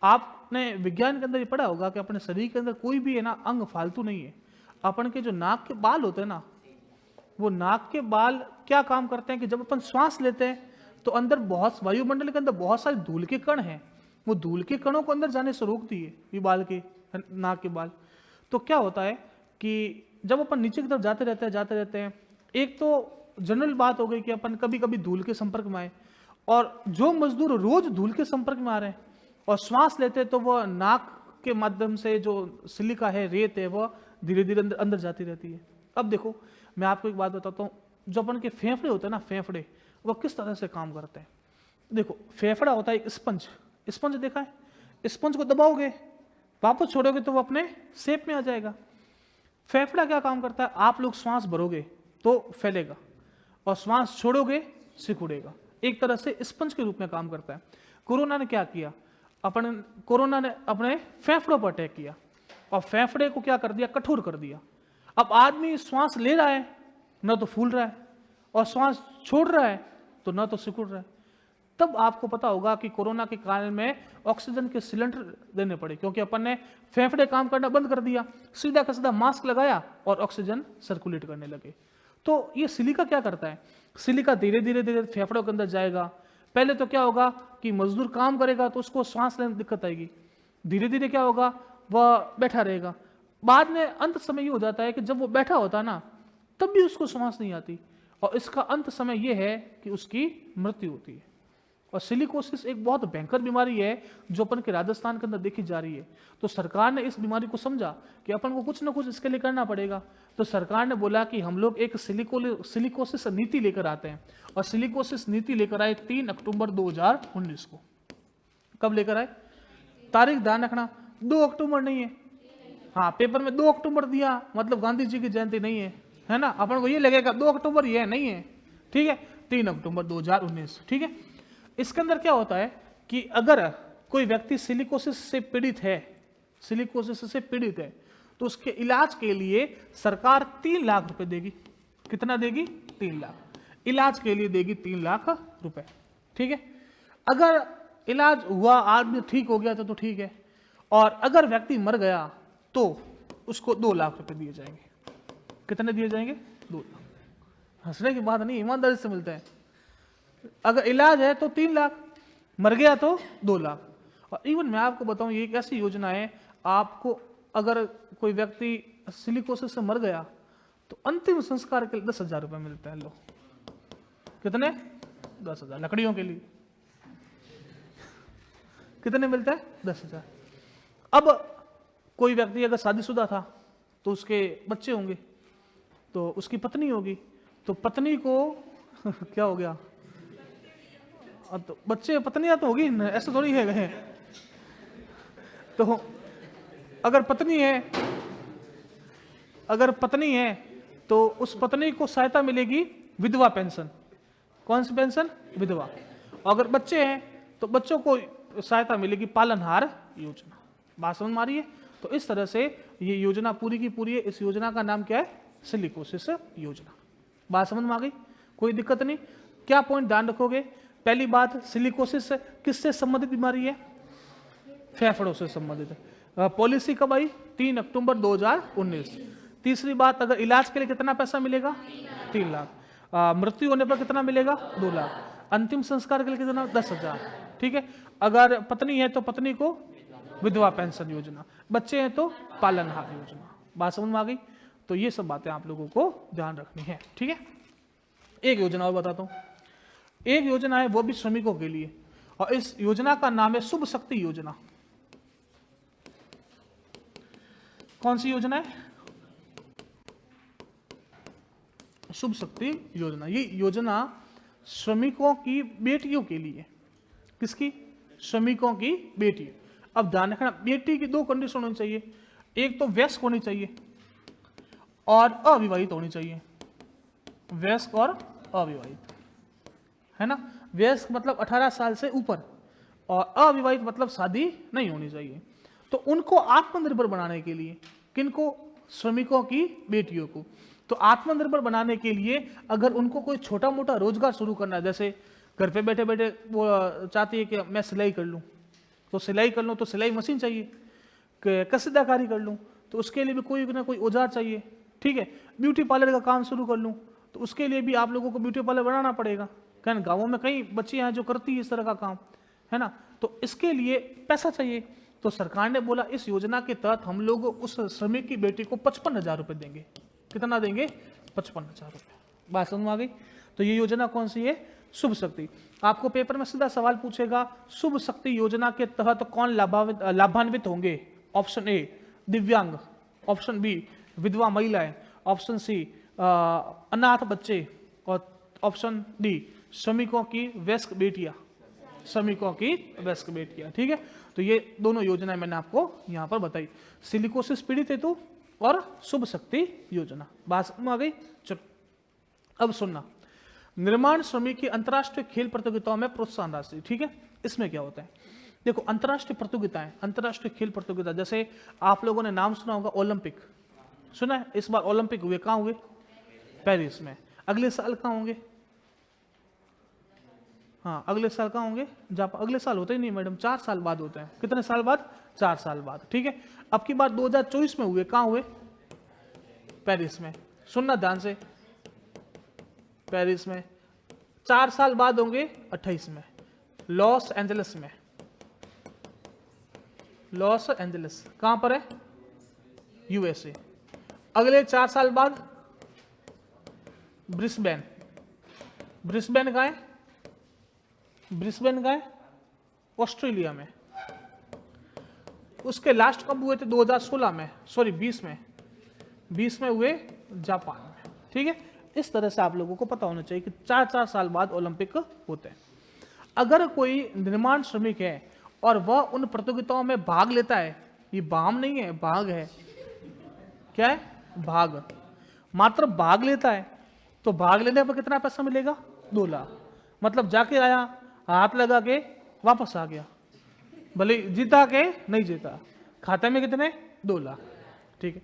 आपने विज्ञान के अंदर ये पढ़ा होगा कि अपने शरीर के अंदर कोई भी है ना अंग फालतू नहीं है। अपन के जो नाक के बाल होते हैं ना, वो नाक के बाल क्या काम करते हैं कि जब अपन श्वास लेते हैं तो अंदर बहुत वायुमंडल के अंदर बहुत सारे धूल के कण हैं, वो धूल के कणों को अंदर जाने से रोकती है ये बाल के, नाक के बाल। तो क्या होता है कि जब अपन नीचे की तरफ जाते रहते हैं, एक तो जनरल बात हो गई कि अपन कभी कभी धूल के संपर्क में आए, और जो मजदूर रोज धूल के संपर्क में आ रहे हैं और श्वास लेते हैं तो वह नाक के माध्यम से जो सिलिका है, रेत है, वह धीरे धीरे अंदर अंदर जाती रहती है। अब देखो मैं आपको एक बात बताता हूँ, जो अपन के फेफड़े होते हैं ना, फेफड़े वह किस तरह से काम करते हैं। देखो फेफड़ा होता है एक स्पंज, स्पंज देखा है, स्पंज को दबाओगे वापस छोड़ोगे तो वो अपने शेप में आ जाएगा। फेफड़ा क्या काम करता है, आप लोग श्वास भरोगे तो फैलेगा और श्वास छोड़ोगे सिकुड़ेगा, एक तरह से स्पंज के रूप में काम करता है। कोरोना ने क्या किया, कोरोना ने अपने फेफड़ों पर अटैक किया और फेफड़े को क्या कर दिया, कठोर कर दिया। अब आदमी श्वास ले रहा है न तो फूल रहा है, और श्वास छोड़ रहा है तो न तो सिकुड़ रहा है। तब आपको पता होगा कि कोरोना के कारण में ऑक्सीजन के सिलेंडर देने पड़े, क्योंकि अपन ने फेफड़े काम करना बंद कर दिया, सीधा का सीधा मास्क लगाया और ऑक्सीजन सर्कुलेट करने लगे। तो ये सिलिका क्या करता है, सिलिका धीरे धीरे धीरे फेफड़ों के अंदर जाएगा। पहले तो क्या होगा कि मजदूर काम करेगा तो उसको सांस लेने में दिक्कत आएगी, धीरे धीरे क्या होगा वह बैठा रहेगा। बाद में अंत समय ये हो जाता है कि जब वो बैठा होता है ना तब भी उसको सांस नहीं आती, और इसका अंत समय यह है कि उसकी मृत्यु होती है। और सिलिकोसिस एक बहुत भयंकर बीमारी है जो अपन के राजस्थान के अंदर देखी जा रही है। तो सरकार ने इस बीमारी को समझा कि अपन को कुछ ना कुछ इसके लिए करना पड़ेगा। तो सरकार ने बोला कि हम लोग एक सिलिकोसिस नीति लेकर आते हैं, और सिलिकोसिस नीति लेकर आए 3 अक्टूबर 2019 को। कब लेकर आए, तारीख ध्यान रखना, 2 अक्टूबर नहीं है। हाँ पेपर में 2 अक्टूबर दिया मतलब गांधी जी की जयंती नहीं है ना, अपन को ये लगेगा 2 अक्टूबर ये नहीं है, ठीक है, 3 अक्टूबर 2019, ठीक है। इसके अंदर क्या होता है कि अगर कोई व्यक्ति सिलिकोसिस से पीड़ित है, सिलिकोसिस से पीड़ित है, तो उसके इलाज के लिए सरकार 3 लाख रुपए देगी। कितना देगी, 3 लाख, इलाज के लिए देगी 3 लाख रुपए, ठीक है। अगर इलाज हुआ, आदमी ठीक हो गया तो ठीक है, और अगर व्यक्ति मर गया तो उसको 2 लाख रुपए दिए जाएंगे। कितने दिए जाएंगे, 2 लाख। हंसने की बात नहीं, ईमानदारी से मिलता है। अगर इलाज है तो 3 लाख, मर गया तो 2 लाख। और इवन मैं आपको बताऊं ये एक ऐसी योजना है, आपको अगर कोई व्यक्ति सिलिकोसिस से मर गया तो अंतिम संस्कार के लिए 10,000 रुपए मिलते हैं। लो कितने, 10,000। लकड़ियों के लिए कितने मिलते हैं, 10,000। अब कोई व्यक्ति अगर शादीशुदा था तो उसके बच्चे होंगे, तो उसकी पत्नी होगी, तो पत्नी को क्या हो गया, तो बच्चे पत्नियां तो होगी, ऐसा थोड़ी है गए। तो अगर पत्नी है तो उस पत्नी को सहायता मिलेगी विधवा पेंशन। कौन सी पेंशन, विधवा। अगर बच्चे हैं तो बच्चों को सहायता मिलेगी पालनहार योजना। बात समझ में आ रही है। तो इस तरह से ये योजना पूरी की पूरी है। इस योजना का नाम क्या है, सिलिकोसिस योजना। बात समझ में आ गई, कोई दिक्कत नहीं। क्या पॉइंट ध्यान रखोगे, पहली बात सिलिकोसिस किससे संबंधित बीमारी है, फेफड़ों से संबंधित है। पॉलिसी कब आई, 3 अक्टूबर 2019। तीसरी बात, अगर इलाज के लिए कितना पैसा मिलेगा, 3 लाख। मृत्यु होने पर कितना मिलेगा, 2 लाख। अंतिम संस्कार के लिए कितना, 10,000, ठीक है। अगर पत्नी है तो पत्नी को विधवा पेंशन योजना, बच्चे हैं तो पालनहार योजना। बात समझ में आ गई। तो ये सब बातें आप लोगों को ध्यान रखनी है, ठीक है। एक योजना और बताता हूं, एक योजना है वो भी श्रमिकों के लिए, और इस योजना का नाम है शुभ शक्ति योजना। कौन सी योजना है, शुभ शक्ति योजना। ये योजना श्रमिकों की बेटियों के लिए, किसकी? श्रमिकों की बेटी। अब ध्यान रखना, बेटी की 2 कंडीशन होनी चाहिए, एक तो वयस्क होनी चाहिए और अविवाहित होनी चाहिए। वयस्क और अविवाहित, है ना। वयस्क मतलब 18 साल से ऊपर और अविवाहित मतलब शादी नहीं होनी चाहिए। तो उनको आत्मनिर्भर बनाने के लिए, किनको? श्रमिकों की बेटियों को। तो आत्मनिर्भर बनाने के लिए अगर उनको कोई छोटा मोटा रोजगार शुरू करना है, जैसे घर पे बैठे बैठे वो चाहती है कि मैं सिलाई कर लूँ, तो सिलाई कर लूँ तो सिलाई मशीन चाहिए, कसीदाकारी कर लूँ तो उसके लिए भी कोई ना कोई औजार चाहिए, ठीक है। ब्यूटी पार्लर का काम शुरू कर लूँ तो उसके लिए भी आप लोगों को ब्यूटी पार्लर बनाना पड़ेगा। कहना गाँवों में कई बच्चियाँ हैं जो करती है इस तरह का काम, है ना। तो इसके लिए पैसा चाहिए। तो सरकार ने बोला इस योजना के तहत हम लोग उस श्रमिक की बेटी को 55,000 रुपये देंगे। कितना देंगे? 55,000 रुपये। बात समझ में आ गई? तो ये योजना कौन सी है? शुभ शक्ति। आपको पेपर में सीधा सवाल पूछेगा, शुभ शक्ति योजना के तहत कौन लाभान्वित होंगे? ऑप्शन ए दिव्यांग, ऑप्शन बी विधवा महिलाएं, ऑप्शन सी अनाथ बच्चे और ऑप्शन डी श्रमिकों की वयस्क बेटियां। श्रमिकों की वयस्क बेटियां, ठीक है। तो ये दोनों योजनाएं मैंने आपको यहां पर बताई, सिलिकोसिस पीड़ित हेतु और शुभ शक्ति योजना। बात समझ में आ गई? चलो अब सुनना, निर्माण श्रमिक की अंतर्राष्ट्रीय खेल प्रतियोगिताओं में प्रोत्साहन राशि, ठीक है। इसमें क्या होता है? देखो, अंतर्राष्ट्रीय प्रतियोगिताएं, अंतर्राष्ट्रीय खेल प्रतियोगिता, जैसे आप लोगों ने नाम सुना होगा ओलंपिक, सुना है? इस बार ओलंपिक हुए, कहाँ हुए? पेरिस में। अगले साल कहाँ होंगे? हाँ, अगले साल कहाँ होंगे? जापान। अगले साल होते ही नहीं मैडम, 4 साल बाद होते हैं। कितने साल बाद? 4 साल बाद, ठीक है। अब की बार 2024 में हुए, कहाँ हुए? पेरिस में। सुनना ध्यान से, पेरिस में। 4 साल बाद होंगे 28 में लॉस एंजलिस में। लॉस एंजलिस कहां पर है? यूएसए। अगले 4 साल बाद ब्रिस्बेन। ब्रिस्बेन कहां है? ब्रिस्बेन कहां है? ऑस्ट्रेलिया में। उसके लास्ट कब हुए थे? 2016 में, सॉरी 20 में। 20 में हुए जापान में, ठीक है। इस तरह से आप लोगों को पता होना चाहिए कि 4-4 साल बाद ओलंपिक होते हैं। अगर कोई निर्माण श्रमिक है और वह उन प्रतियोगिताओं में भाग लेता है, ये बाम नहीं है, भाग है। क्या है? भाग। मात्र भाग लेता है, तो भाग लेने पर कितना पैसा मिलेगा? 2 लाख। मतलब जाके आया, हाथ लगा के वापस आ गया, भले जीता के नहीं जीता, खाते में कितने? 2 लाख, ठीक है।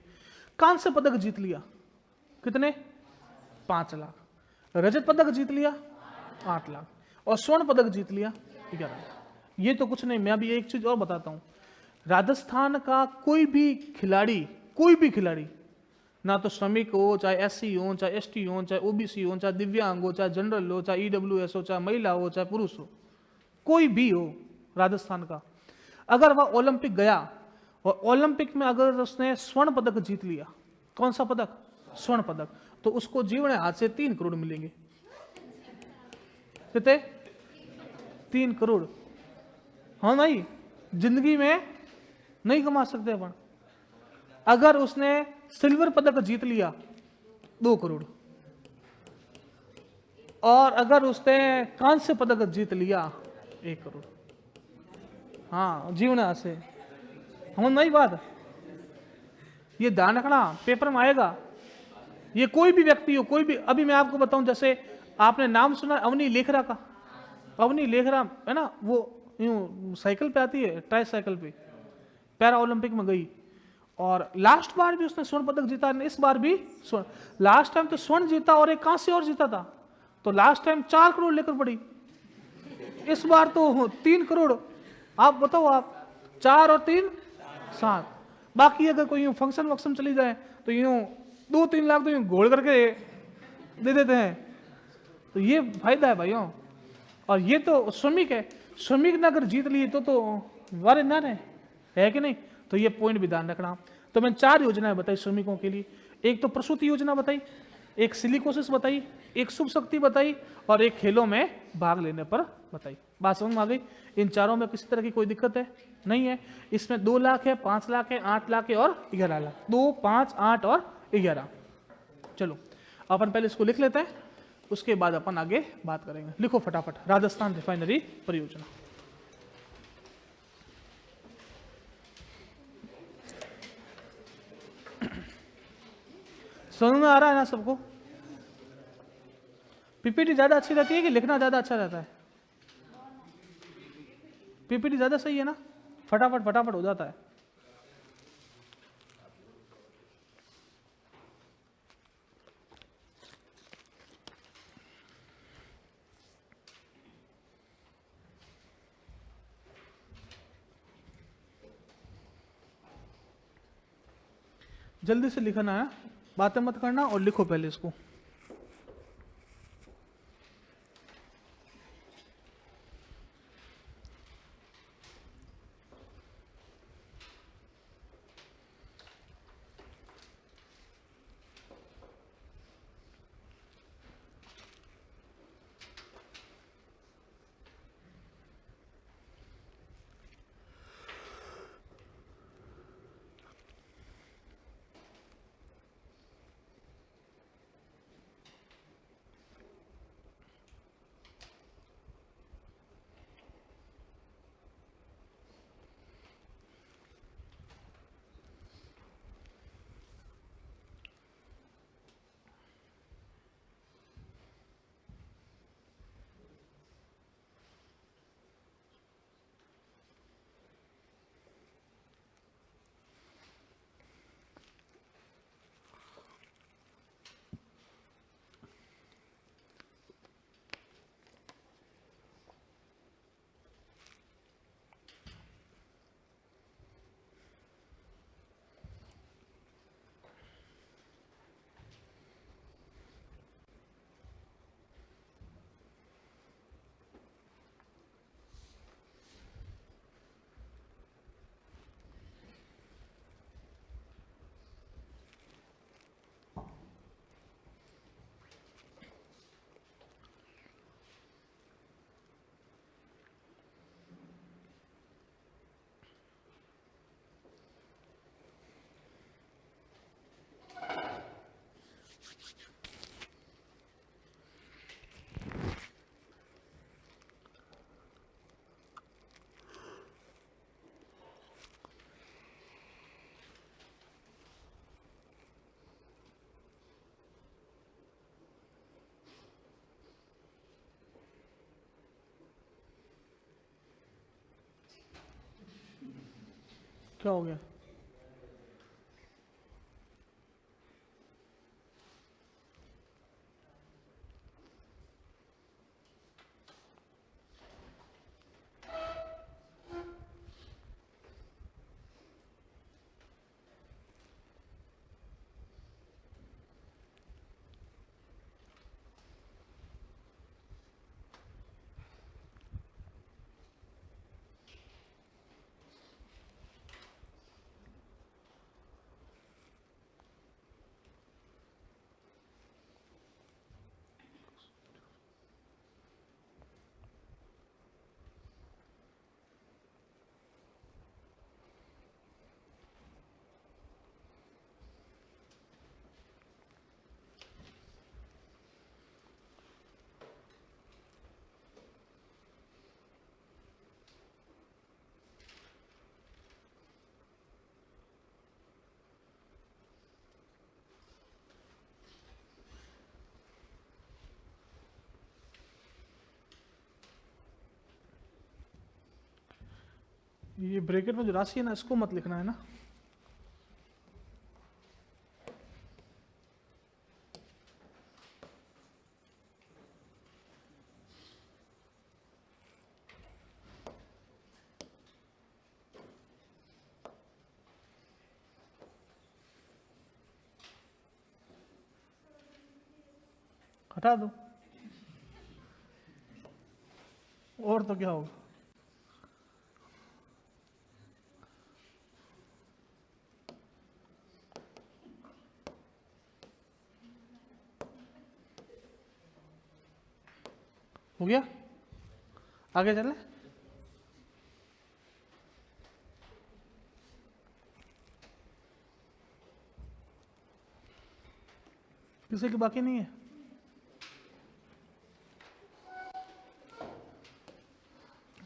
कांस्य पदक जीत लिया, कितने? 5 लाख। रजत पदक जीत लिया 8 लाख और स्वर्ण पदक जीत लिया 11 लाख। ये तो कुछ नहीं, मैं अभी एक चीज और बताता हूं। राजस्थान का कोई भी खिलाड़ी, ना तो श्रमिक हो, चाहे एससी हो, चाहे एसटी हो, चाहे ओबीसी हो, चाहे दिव्यांग हो, चाहे जनरल हो, चाहे ईडब्ल्यूएस हो, चाहे महिला हो, चाहे पुरुष हो, कोई भी हो राजस्थान का, अगर वह ओलंपिक गया और ओलंपिक में अगर उसने स्वर्ण पदक जीत लिया, कौन सा पदक? स्वर्ण पदक, तो उसको जीवन हाथ से 3 करोड़ मिलेंगे। कितने? 3 करोड़। हाँ नहीं, जिंदगी में नहीं कमा सकते अपन। अगर उसने सिल्वर पदक जीत लिया 2 करोड़, और अगर उसने कांस्य पदक जीत लिया 1 करोड़। हाँ, जीवन से हम नहीं बात, ये ध्यान रखना, पेपर में आएगा। ये कोई भी व्यक्ति हो, कोई भी। अभी मैं आपको बताऊं, जैसे आपने नाम सुना अवनी लेखरा का? अवनी लेखरा है ना, वो यूं साइकिल पे आती है, ट्राई साइकिल पे, पैरा ओलंपिक में गई और लास्ट बार भी उसने स्वर्ण पदक जीता, इस बार भी स्वर्ण। लास्ट टाइम तो स्वर्ण जीता और एक कांस्य और जीता था, तो लास्ट टाइम 4 करोड़ लेकर पड़ी, इस बार तो 3 करोड़। आप बताओ, आप 4 और 3 7। बाकी अगर कोई यूं फंक्शन वक्शन चली जाए तो यूं 2-3 लाख तो यूं घोल करके दे देते हैं। तो ये फायदा है भाइयों। और ये तो श्रमिक है, श्रमिक ने अगर जीत लिए तो वारे ना रहे, है कि नहीं? तो ये पॉइंट भी ध्यान रखना। तो मैंने 4 योजनाएं बताई श्रमिकों के लिए। एक तो प्रसूति योजना बताई, एक सिलिकोसिस बताई, एक शुभ शक्ति बताई और एक खेलों में भाग लेने पर बताई। बात समझ में आ गई? इन चारों में किसी तरह की कोई दिक्कत है? नहीं है। इसमें 2 लाख है, 5 लाख है, 8 लाख है और 11 लाख। 2, 5, 8 और 11। चलो अपन पहले इसको लिख लेते हैं, उसके बाद अपन आगे बात करेंगे। लिखो फटाफट, राजस्थान रिफाइनरी परियोजना। समझ में आ रहा है ना सबको? पीपीटी ज्यादा अच्छी रहती है कि लिखना ज्यादा अच्छा रहता है? पीपीटी ज्यादा सही है ना, फटाफट फटाफट हो जाता है। जल्दी से लिखना है, बातें मत करना, और लिखो पहले इसको। क्या हो गया? ये ब्रैकेट में जो राशि है ना, इसको मत लिखना है ना। हटा दो, और तो क्या होगा? हो गया, आगे चले। किसी की बाकी नहीं है?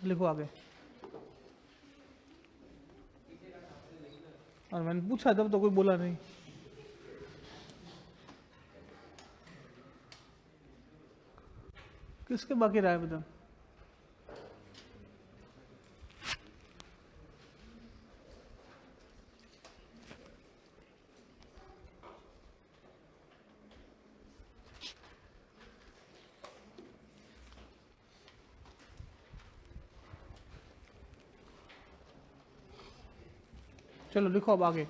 लिखो आगे। और मैंने पूछा तब तो कोई बोला नहीं। किसके बाकी रहा है बता? चलो लिखो अब आगे।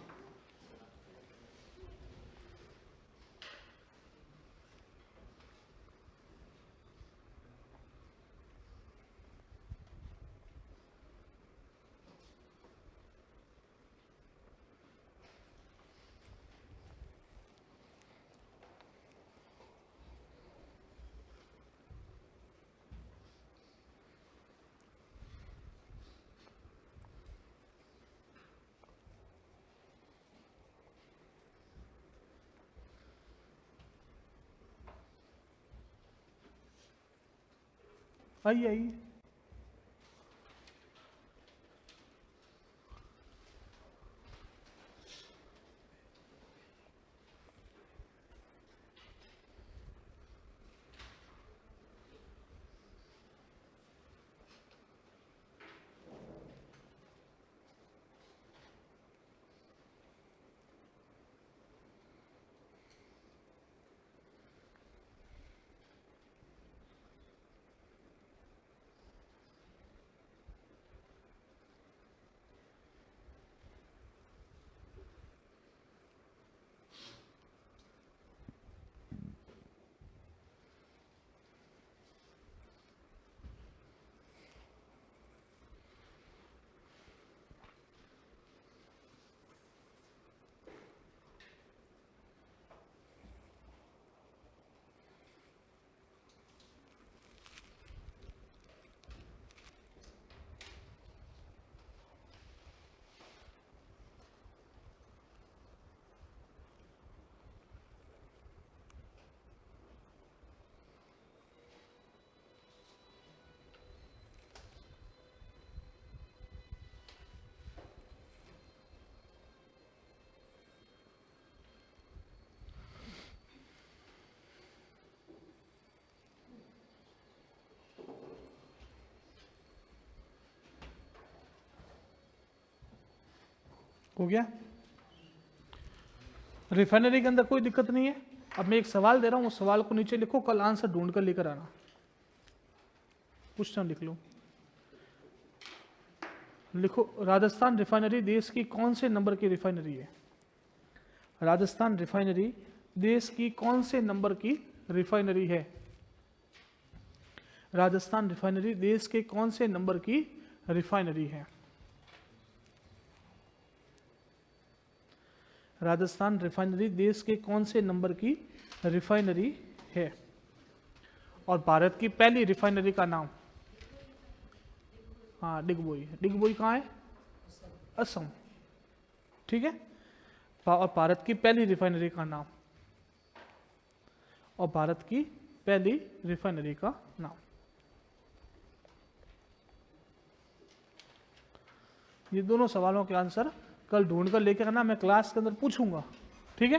आइए आइए। हो गया? रिफाइनरी के अंदर कोई दिक्कत नहीं है। अब मैं एक सवाल दे रहा हूँ, उस सवाल को नीचे लिखो, कल आंसर ढूंढ कर लेकर आना। क्वेश्चन लिख लो। लिखो, राजस्थान रिफाइनरी देश की कौन से नंबर की रिफाइनरी है? राजस्थान रिफाइनरी देश की कौन से नंबर की रिफाइनरी है? राजस्थान रिफाइनरी देश के कौन से नंबर की रिफाइनरी है? राजस्थान रिफाइनरी देश के कौन से नंबर की रिफाइनरी है? और भारत की पहली रिफाइनरी का नाम? हाँ, डिगबोई। डिगबोई कहाँ है? असम। ठीक है। और भारत की पहली रिफाइनरी का नाम? और भारत की पहली रिफाइनरी का नाम? ये दोनों सवालों के आंसर कल ढूंढ कर लेकर आना, मैं क्लास के अंदर पूछूंगा। ठीक है।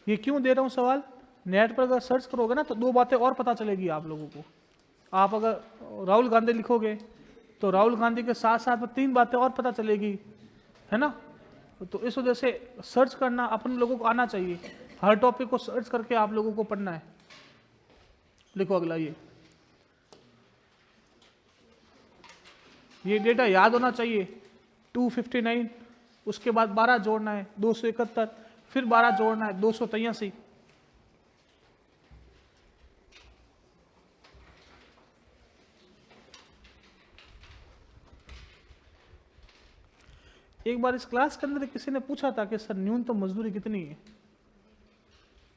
ये क्यों दे रहा हूं सवाल? नेट पर अगर सर्च करोगे ना तो दो बातें और पता चलेगी आप लोगों को। आप अगर राहुल गांधी लिखोगे तो राहुल गांधी के साथ साथ में तीन बातें और पता चलेगी, है ना। तो इस वजह से सर्च करना अपन लोगों को आना चाहिए। हर टॉपिक को सर्च करके आप लोगों को पढ़ना है। लिखो अगला। ये डेटा याद होना चाहिए। 259, उसके बाद 12 जोड़ना है 271, फिर 12 जोड़ना है 283। एक बार इस क्लास के अंदर किसी ने पूछा था कि सर न्यूनतम मजदूरी कितनी है?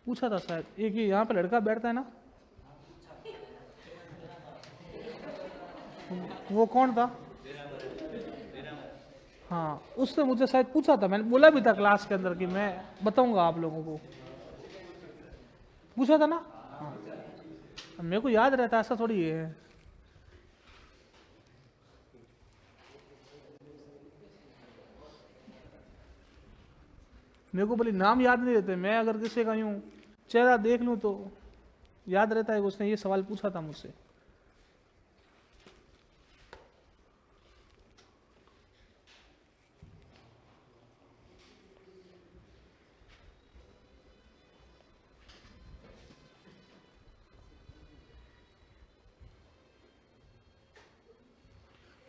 पूछा था शायद। एक ये यहाँ पे लड़का बैठता है ना, वो कौन था? हाँ, उसने मुझे शायद पूछा था। मैंने बोला भी था क्लास के अंदर कि मैं बताऊंगा आप लोगों को। पूछा था ना? हाँ, मेरे को याद रहता है, ऐसा थोड़ी है। मेरे को भले नाम याद नहीं रहते, मैं अगर किसी का यूं चेहरा देख लूं तो याद रहता है कि उसने ये सवाल पूछा था मुझसे।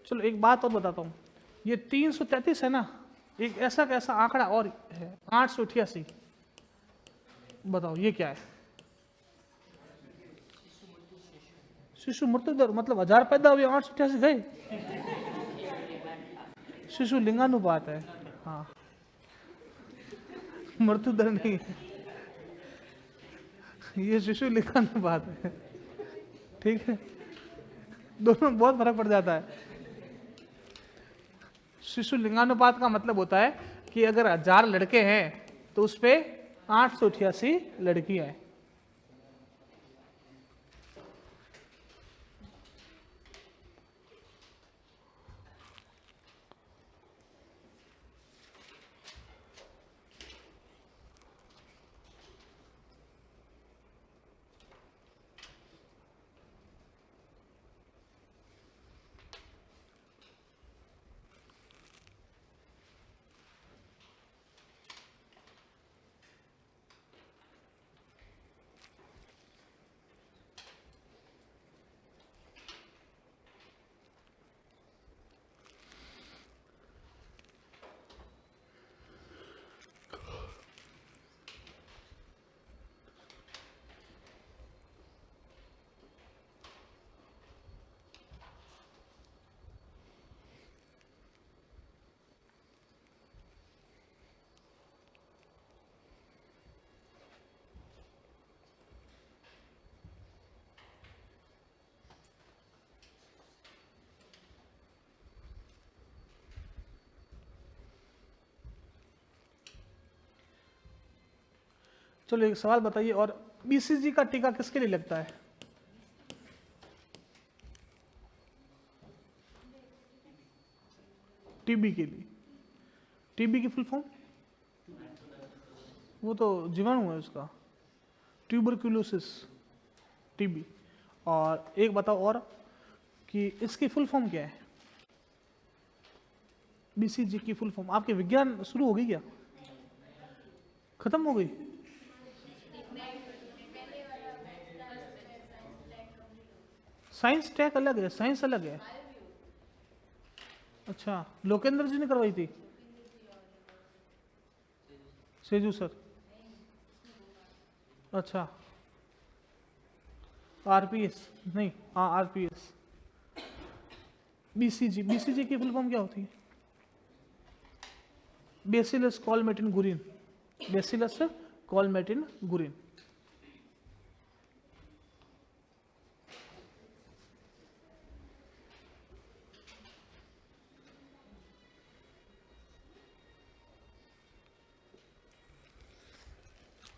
चलो एक बात और बताता हूँ, ये 333 है ना, एक ऐसा कैसा आंकड़ा और है 888, बताओ ये क्या है? शिशु मृत्यु दर मतलब 1000 पैदा हुए 888 गए, शिशु लिंगानुपात है। हाँ, मृत्यु दर नहीं है, ये शिशु लिंगानुपात है। ठीक है, दोनों में बहुत फर्क पड़ जाता है। शिशु लिंगानुपात का मतलब होता है कि अगर 1000 लड़के हैं तो उस पे 888 लड़कियां हैं। चलो एक सवाल बताइए, और बीसीजी का टीका किसके लिए लगता है? टीबी के लिए। टीबी की फुल फॉर्म? वो तो जीवाणु है उसका, ट्यूबरक्यूलोसिस, टीबी। और एक बताओ और कि इसकी फुल फॉर्म क्या है? बीसीजी की फुल फॉर्म। आपके विज्ञान शुरू हो गई क्या? खत्म हो गई? साइंस टैग अलग है, साइंस अलग है। अच्छा, लोकेंद्र जी ने करवाई थी? सेजू सर? अच्छा, आरपीएस नहीं, हाँ आरपीएस। बीसीजी, बीसीजी की फुल फॉर्म क्या होती है? Bacillus Calmette Guerin, bacillus Calmette Guerin.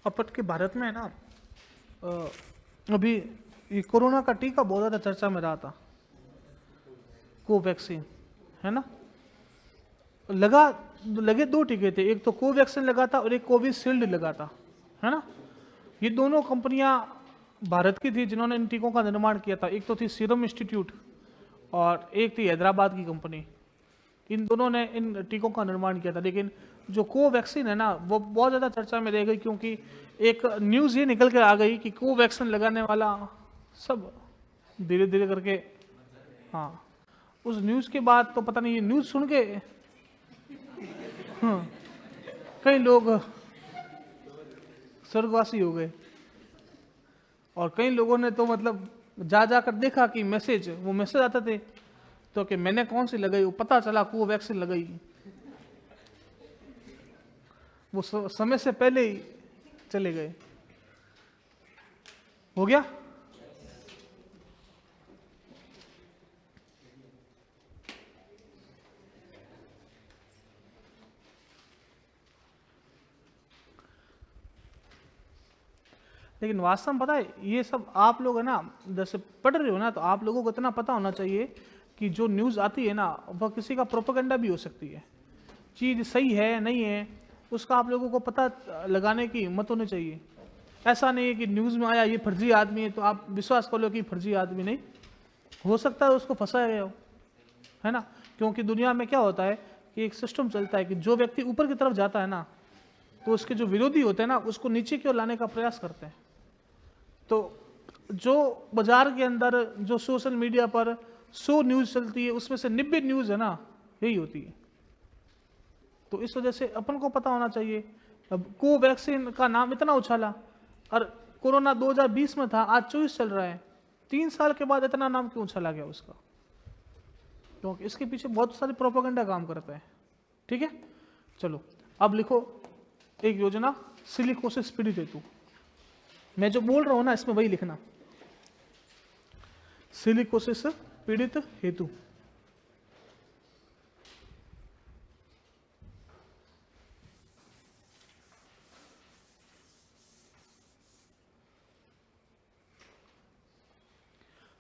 अपट के भारत में है ना, अभी ये कोरोना का टीका बहुत ज़्यादा चर्चा में रहा था, कोवैक्सीन, है ना। लगे 2 टीके थे, एक तो कोवैक्सीन लगा था और एक कोविशील्ड लगा था, है ना। ये दोनों कंपनियां भारत की थी जिन्होंने इन टीकों का निर्माण किया था। एक तो थी सीरम इंस्टीट्यूट और एक थी हैदराबाद की कंपनी। इन दोनों ने इन टीकों का निर्माण किया था। लेकिन जो कोवैक्सीन है ना, वो बहुत ज़्यादा चर्चा में रह गई, क्योंकि एक न्यूज़ ये निकल के आ गई कि कोवैक्सीन लगाने वाला सब धीरे धीरे करके, हाँ, उस न्यूज़ के बाद तो पता नहीं, ये न्यूज़ सुन के हाँ, कई लोग स्वर्गवासी हो गए, और कई लोगों ने तो मतलब जा जाकर देखा कि वो मैसेज आते थे, तो कि मैंने कौन सी लगाई, वो पता चला कोवैक्सीन लगाई, वो समय से पहले ही चले गए। हो गया? लेकिन वास्तव में पता है ये सब आप लोग है ना जैसे पढ़ रहे हो ना, तो आप लोगों को इतना पता होना चाहिए कि जो न्यूज़ आती है ना वह किसी का प्रोपेगेंडा भी हो सकती है। चीज़ सही है नहीं है उसका आप लोगों को पता लगाने की हिम्मत होनी चाहिए। ऐसा नहीं है कि न्यूज़ में आया ये फर्जी आदमी है तो आप विश्वास कर लो कि फर्जी आदमी नहीं, हो सकता है उसको फंसाया गया हो, है ना। क्योंकि दुनिया में क्या होता है कि एक सिस्टम चलता है कि जो व्यक्ति ऊपर की तरफ जाता है ना तो उसके जो विरोधी होते हैं ना उसको नीचे की ओर लाने का प्रयास करते हैं। तो जो बाजार के अंदर जो सोशल मीडिया पर 100 न्यूज़ चलती है उसमें से 90 न्यूज़ है ना यही होती है। तो इस वजह से अपन को पता होना चाहिए। अब कोवैक्सीन का नाम इतना उछाला और कोरोना 2020 में था, आज 24 चल रहा है, 3 साल के बाद इतना नाम क्यों उछाला गया उसका? क्योंकि इसके पीछे बहुत सारे प्रोपेगेंडा काम करते हैं। ठीक है, चलो अब लिखो एक योजना सिलिकोसिस पीड़ित हेतु। मैं जो बोल रहा हूं ना इसमें वही लिखना, सिलिकोसिस पीड़ित हेतु।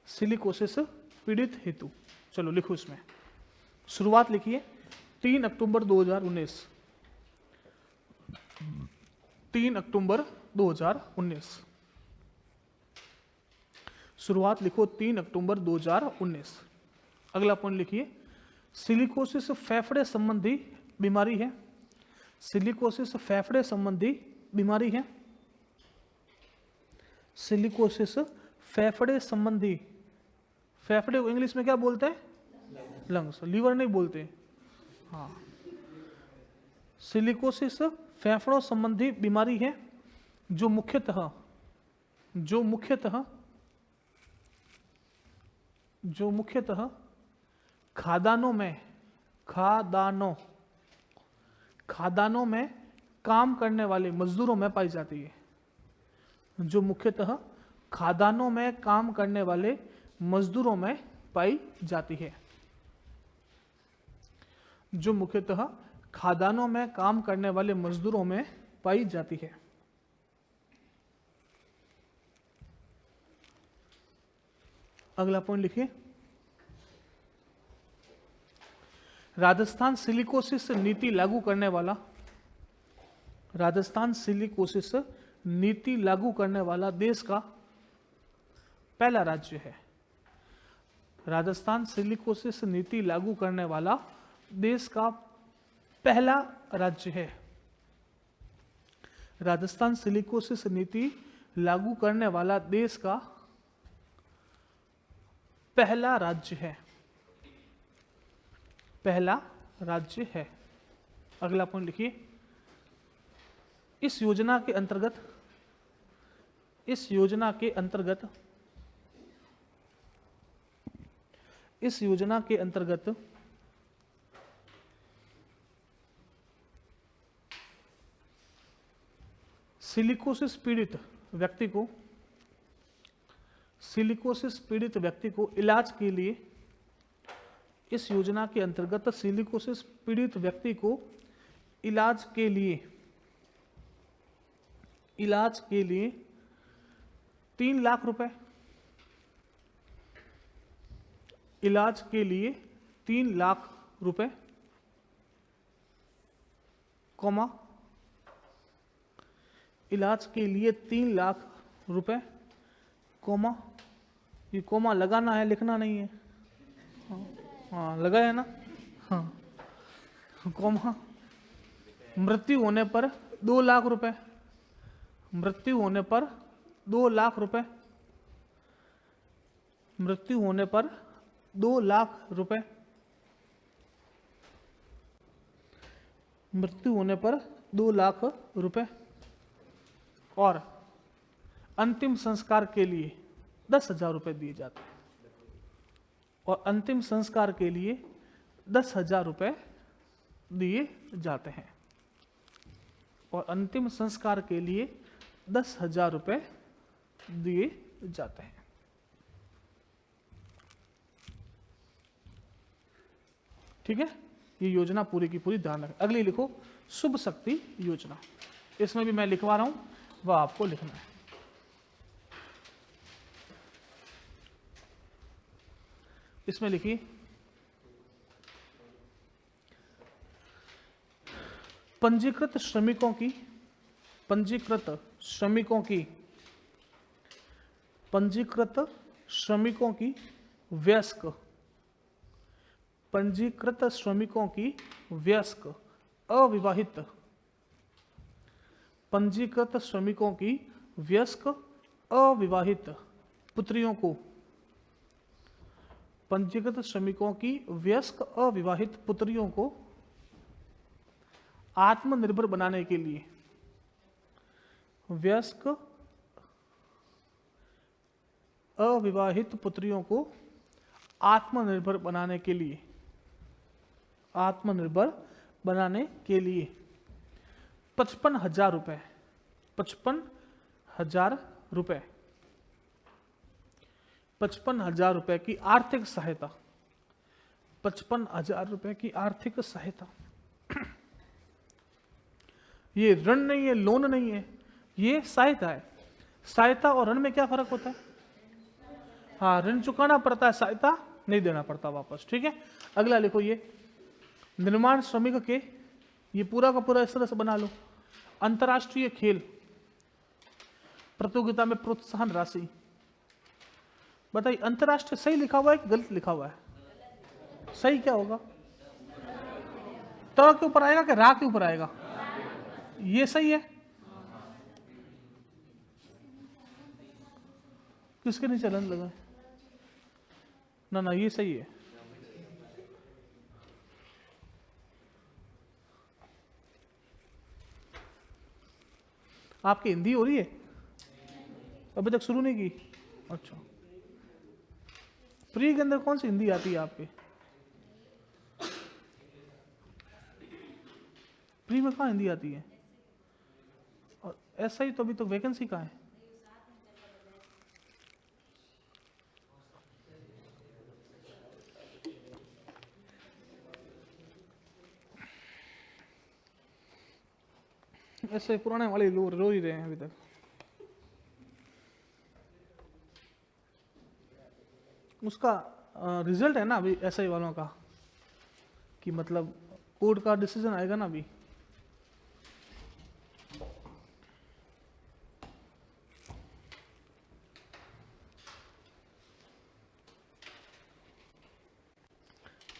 सिलिकोसिस पीड़ित हेतु, चलो लिखो इसमें शुरुआत लिखिए 3 अक्टूबर 2019। 3 अक्टूबर 2019 शुरुआत लिखो 3 अक्टूबर 2019। अगला पॉइंट लिखिए सिलिकोसिस फेफड़े संबंधी बीमारी है। सिलिकोसिस फेफड़े संबंधी बीमारी है। सिलिकोसिस फेफड़े संबंधी, फेफड़े को इंग्लिश में क्या बोलते हैं? लंग्स, लीवर नहीं बोलते। हाँ, सिलिकोसिस फेफड़ों संबंधी बीमारी है जो मुख्यतः खादानों में काम करने वाले मजदूरों में पाई जाती है। जो मुख्यतः खादानों में काम करने वाले मजदूरों में पाई जाती है। जो मुख्यतः खादानों में काम करने वाले मजदूरों में पाई जाती है। अगला पॉइंट लिखिए राजस्थान सिलिकोसिस नीति लागू करने वाला, राजस्थान सिलिकोसिस नीति लागू करने वाला देश का पहला राज्य है। राजस्थान सिलिकोसिस नीति लागू करने वाला देश का पहला राज्य है। राजस्थान सिलिकोसिस नीति लागू करने वाला देश का पहला राज्य है। पहला राज्य है। अगला पॉइंट लिखिए इस योजना के अंतर्गत सिलिकोसिस पीड़ित व्यक्ति को इलाज के लिए, इस योजना के अंतर्गत सिलिकोसिस पीड़ित व्यक्ति को इलाज के लिए 3 लाख रुपए, इलाज के लिए 3 लाख रुपए, कॉमा, इलाज के लिए 3 लाख रुपए, कॉमा, ये कॉमा लगाना है, लिखना नहीं है। हाँ लगाया ना, हाँ, कॉमा, मृत्यु होने पर 2 लाख रुपए, मृत्यु होने पर 2 लाख रुपए, मृत्यु होने पर 2 लाख रुपए, मृत्यु होने पर 2 लाख रुपए, और अंतिम संस्कार के लिए 10,000 रुपए दिए जाते हैं। और अंतिम संस्कार के लिए 10,000 रुपए दिए जाते हैं। और अंतिम संस्कार के लिए 10,000 रुपए दिए जाते हैं। ठीक है, ये योजना पूरी की पूरी ध्यान रखें। अगली लिखो शुभ शक्ति योजना, इसमें भी मैं लिखवा रहा हूं, वह आपको लिखना है। इसमें लिखिए पंजीकृत श्रमिकों की वयस्क अविवाहित पुत्रियों को आत्मनिर्भर बनाने के लिए आत्मनिर्भर बनाने के लिए 55,000 रुपए की आर्थिक सहायता 55,000 रुपए की आर्थिक सहायता। ये ऋण नहीं है, लोन नहीं है, ये सहायता है। सहायता और ऋण में क्या फर्क होता है? हाँ, ऋण चुकाना पड़ता है, सहायता नहीं देना पड़ता वापस। ठीक है, अगला लिखो ये निर्माण श्रमिक के, ये पूरा का पूरा इस तरह से बना लो। अंतर्राष्ट्रीय खेल प्रतियोगिता में प्रोत्साहन राशि। बताइए अंतर्राष्ट्रीय सही लिखा हुआ है कि गलत लिखा हुआ है? सही क्या होगा? त के ऊपर आएगा कि रा के ऊपर आएगा? ये सही है। किसके नीचे रन लगा? ना ये सही है। आपकी हिंदी हो रही है? अभी तक शुरू नहीं की? अच्छा, प्री के अंदर कौन सी हिंदी आती है आपके? प्री में कहाँ हिंदी आती है? और ऐसा ही तो अभी तो वैकेंसी कहाँ है? ऐसे पुराने वाले लोग रो ही रहे हैं अभी तक। उसका रिजल्ट है ना अभी एसआई वालों का, कि मतलब कोर्ट का डिसीजन आएगा ना अभी।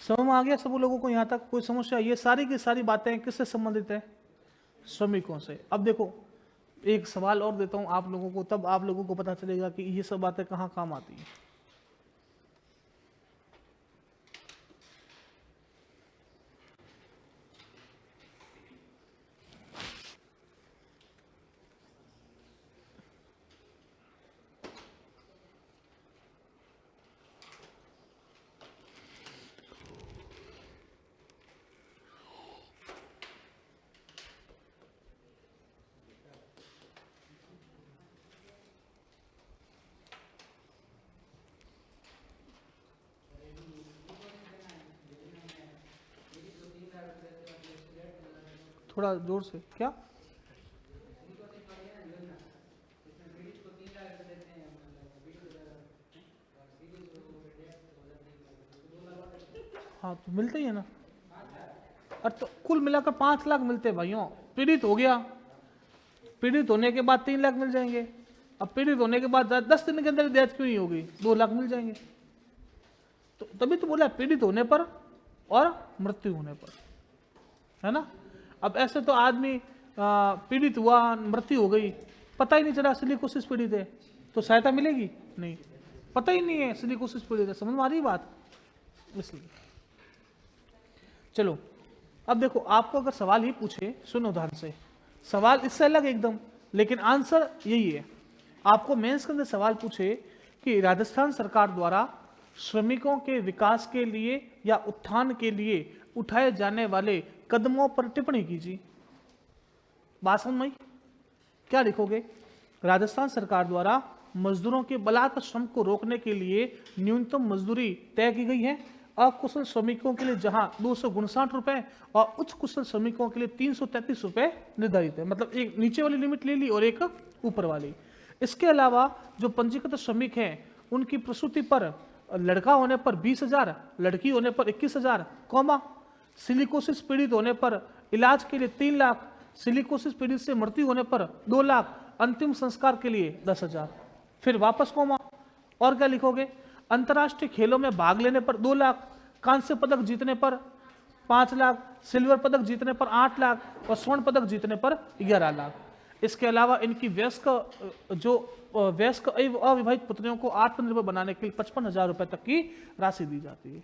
समझ में आ गया सब लोगों को? यहाँ तक कोई समस्या? ये सारी की सारी बातें किससे संबंधित है? श्रमिकों से। अब देखो एक सवाल और देता हूं आप लोगों को, तब आप लोगों को पता चलेगा कि ये सब बातें कहाँ काम आती है। थोड़ा जोर से। क्या? हाँ तो मिलते ही है ना। और तो कुल मिलाकर 5 लाख मिलते हैं भाइयों। पीड़ित हो गया, पीड़ित होने के बाद 3 लाख मिल जाएंगे। अब पीड़ित होने के बाद 10 दिन के अंदर डेथ क्यों नहीं होगी? 2 लाख मिल जाएंगे। तो तभी तो बोला पीड़ित होने पर और मृत्यु होने पर, है ना। अब ऐसे तो आदमी पीड़ित हुआ, मृत्यु हो गई, पता ही नहीं चला सिलिकोसिस पीड़ित है, तो सहायता मिलेगी नहीं, पता ही नहीं है सिलिकोसिस पीड़ित है। समझ में आ रही बात? इसलिए चलो अब देखो, आपको अगर सवाल ही पूछे, सुनो ध्यान से, सवाल इससे अलग एकदम, लेकिन आंसर यही है। आपको मेंस के अंदर सवाल पूछे कि राजस्थान सरकार द्वारा श्रमिकों के विकास के लिए या उत्थान के लिए उठाए जाने वाले कदमों पर टिप्पणी कीजिए। बात समझ में? क्या लिखोगे? राजस्थान सरकार द्वारा मजदूरों के बलात् श्रम को रोकने के लिए न्यूनतम मजदूरी तय की गई है। अकुशल श्रमिकों के लिए जहां 259 रुपए और उच्च कुशल श्रमिकों के लिए 333 रुपए निर्धारित है। मतलब एक नीचे वाली लिमिट ले ली और एक ऊपर वाली। इसके अलावा जो पंजीकृत श्रमिक हैं उनकी प्रसूति पर लड़का होने पर 20,000, लड़की होने पर 21,000, कॉमा सिलिकोसिस पीड़ित होने पर इलाज के लिए 3 लाख, सिलिकोसिस पीड़ित से मृत्यु होने पर 2 लाख, अंतिम संस्कार के लिए 10,000। फिर वापस कॉमा, और क्या लिखोगे? अंतर्राष्ट्रीय खेलों में भाग लेने पर 2 लाख, कांस्य पदक जीतने पर 5 लाख, सिल्वर पदक जीतने पर 8 लाख और स्वर्ण पदक जीतने पर 11 लाख। इसके अलावा इनकी वयस्क अविवाहित पुत्रियों को आत्मनिर्भर बनाने के लिए 55,000 रुपए तक की राशि दी जाती है।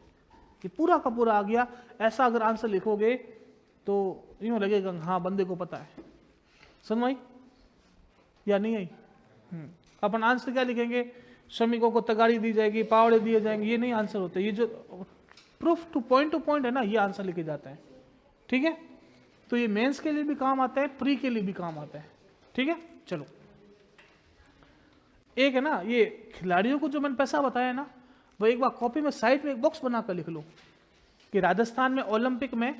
ये पूरा का पूरा आ गया। ऐसा अगर आंसर लिखोगे तो यूं लगेगा हाँ बंदे को पता है। समझ आई या नहीं आई? अपन आंसर क्या लिखेंगे? श्रमिकों को तगाड़ी दी जाएगी, पावड़े दिए जाएंगे, ये नहीं आंसर होते। ये जो प्रूफ टू पॉइंट है ना, ये आंसर लिखे जाता है। ठीक है, तो ये मेंस के लिए भी काम आता है, प्री के लिए भी काम आता है। ठीक है, चलो एक है ना, ये खिलाड़ियों को जो मैंने पैसा बताया ना, वो एक बार कॉपी में साइड में एक बॉक्स बनाकर लिख लो कि राजस्थान में ओलंपिक में,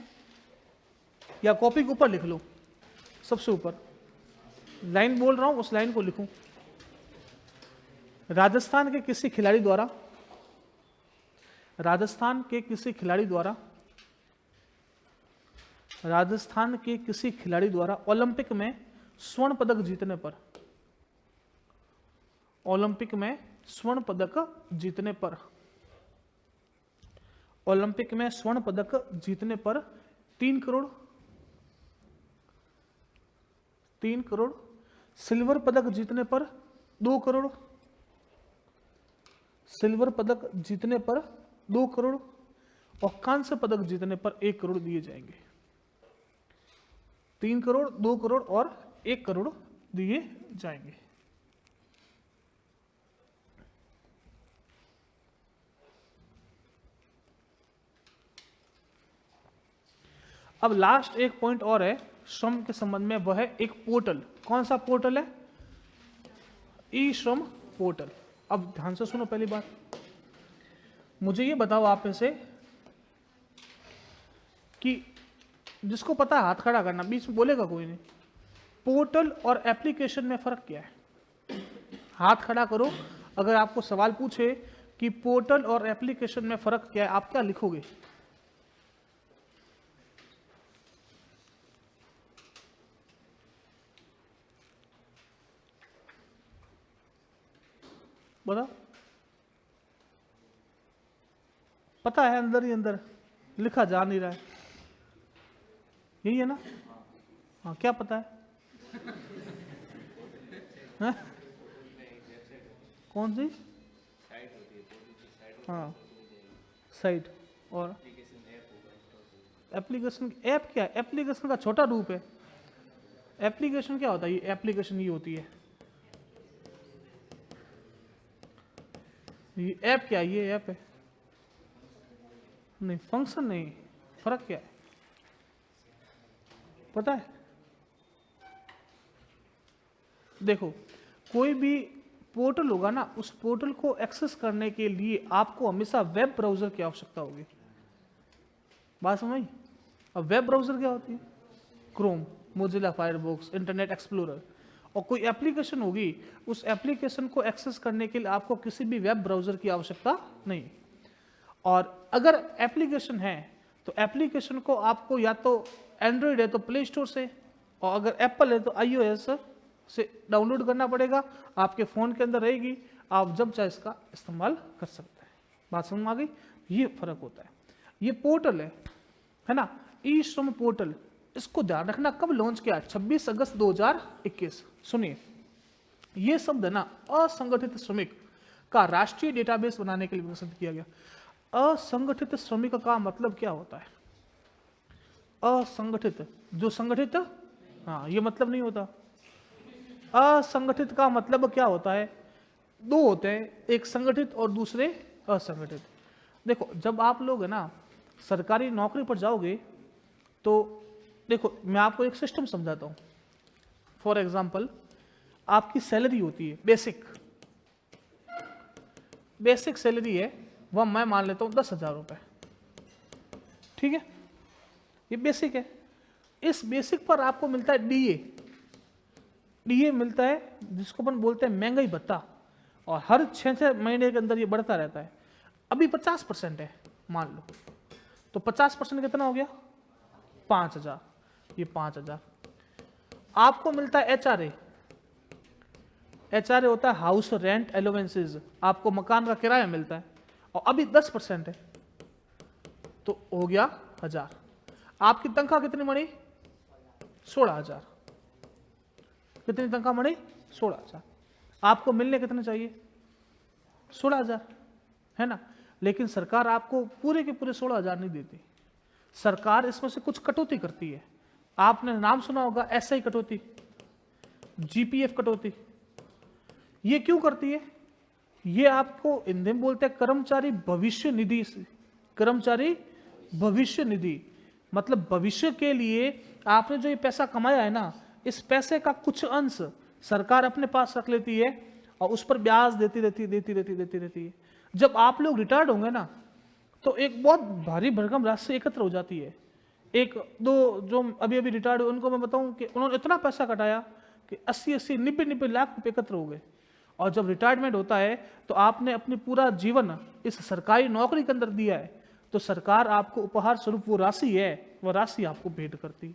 या कॉपी के ऊपर लिख लो, सबसे ऊपर लाइन बोल रहा हूं उस लाइन को लिखूं। राजस्थान के किसी खिलाड़ी द्वारा, राजस्थान के किसी खिलाड़ी द्वारा, राजस्थान के किसी खिलाड़ी द्वारा ओलंपिक में स्वर्ण पदक जीतने पर, ओलंपिक में स्वर्ण पदक जीतने पर, ओलंपिक में स्वर्ण पदक जीतने पर 3 करोड़, 3 करोड़, सिल्वर पदक जीतने पर 2 करोड़, सिल्वर पदक जीतने पर 2 करोड़ और कांस्य पदक जीतने पर 1 करोड़ दिए जाएंगे। 3 करोड़, 2 करोड़ और 1 करोड़ दिए जाएंगे। अब लास्ट एक पॉइंट और है श्रम के संबंध में, वह है एक पोर्टल। कौन सा पोर्टल है? ई श्रम पोर्टल। अब ध्यान से सुनो, पहली बात मुझे ये बताओ आप में से कि जिसको पता है हाथ खड़ा करना, बीच में बोलेगा कोई नहीं। पोर्टल और एप्लीकेशन में फर्क क्या है? हाथ खड़ा करो। अगर आपको सवाल पूछे कि पोर्टल और एप्लीकेशन में फर्क क्या है, आप क्या लिखोगे? बताओ। पता है, अंदर ही अंदर लिखा जा नहीं रहा है, यही है ना? हाँ, क्या पता है? हाँ? कौन सी? हाँ, साइट। और एप्लीकेशन, ऐप क्या है? एप्लीकेशन का छोटा रूप है। एप्लीकेशन क्या होता है? ये एप्लीकेशन ये होती है। ये ऐप क्या है? ये ऐप है नहीं, फंक्शन नहीं। फर्क क्या है पता है? देखो, कोई भी पोर्टल होगा ना, उस पोर्टल को एक्सेस करने के लिए आपको हमेशा वेब ब्राउजर की आवश्यकता होगी। बात समझ? अब वेब ब्राउजर क्या होती है? Chrome, Mozilla Firefox, internet explorer. और कोई एप्लीकेशन होगी, उस एप्लीकेशन को एक्सेस करने के लिए आपको किसी भी वेब ब्राउजर की आवश्यकता नहीं। और अगर एप्लीकेशन है तो एप्लीकेशन को आपको या तो एंड्रॉयड है तो प्ले स्टोर से, और अगर एप्पल है तो iOS से डाउनलोड करना पड़ेगा। आपके फ़ोन के अंदर रहेगी, आप जब चाहे इसका इस्तेमाल कर सकते हैं। बात समझ में आ गई? ये फर्क होता है। ये पोर्टल है ना, ई श्रम पोर्टल, इसको ध्यान रखना। कब लॉन्च किया? 26 अगस्त 2021। सुनिए, ये शब्द है ना, असंगठित श्रमिक का राष्ट्रीय डेटाबेस बनाने के लिए विकसित किया गया। असंगठित श्रमिक का मतलब क्या होता है? असंगठित, जो संगठित, हाँ, ये मतलब नहीं होता। असंगठित का मतलब क्या होता है? 2 होते हैं, एक संगठित और दूसरे असंगठित। देखो, जब आप लोग है ना सरकारी नौकरी पर जाओगे तो देखो, मैं आपको एक सिस्टम समझाता हूँ। फॉर एग्जाम्पल, आपकी सैलरी होती है बेसिक, बेसिक सैलरी है वह मैं मान लेता हूँ 10,000 रुपये। ठीक है, ये बेसिक है। इस बेसिक पर आपको मिलता है डीए। डीए मिलता है जिसको अपन बोलते हैं महंगाई भत्ता, और हर 6 महीने के अंदर ये बढ़ता रहता है। अभी 50% है मान लो, तो 50% कितना हो गया 5,000, ये 5,000। आपको मिलता है HRA, HRA होता है हाउस रेंट एलोवेंसेज, आपको मकान का किराया मिलता है, और अभी 10% है तो हो गया 1,000। आपकी तनख्वाह कितनी बनी 16,000, कितनी तनख्वाह बनी 16,000। आपको मिलने कितने चाहिए 16,000, है ना। लेकिन सरकार आपको पूरे के पूरे 16,000 नहीं देती, सरकार इसमें से कुछ कटौती करती है। आपने नाम सुना होगा SI कटौती, GPF कटौती। ये क्यों करती है, ये आपको हिंदी में बोलते हैं कर्मचारी भविष्य निधि। कर्मचारी भविष्य निधि मतलब भविष्य के लिए आपने जो ये पैसा कमाया है ना, इस पैसे का कुछ अंश सरकार अपने पास रख लेती है और उस पर ब्याज देती रहती है। जब आप लोग रिटायर्ड होंगे ना, तो एक बहुत भारी भरकम राशि एकत्र हो जाती है। एक दो जो अभी रिटायर्ड हुए उनको मैं बताऊं कि उन्होंने इतना पैसा कटाया कि 80-80, 90-90 लाख रुपए एकत्र हो गए। और जब रिटायरमेंट होता है तो आपने अपनी पूरा जीवन इस सरकारी नौकरी के अंदर दिया है, तो सरकार आपको उपहार स्वरूप वो राशि है, वो राशि आपको भेंट करती है।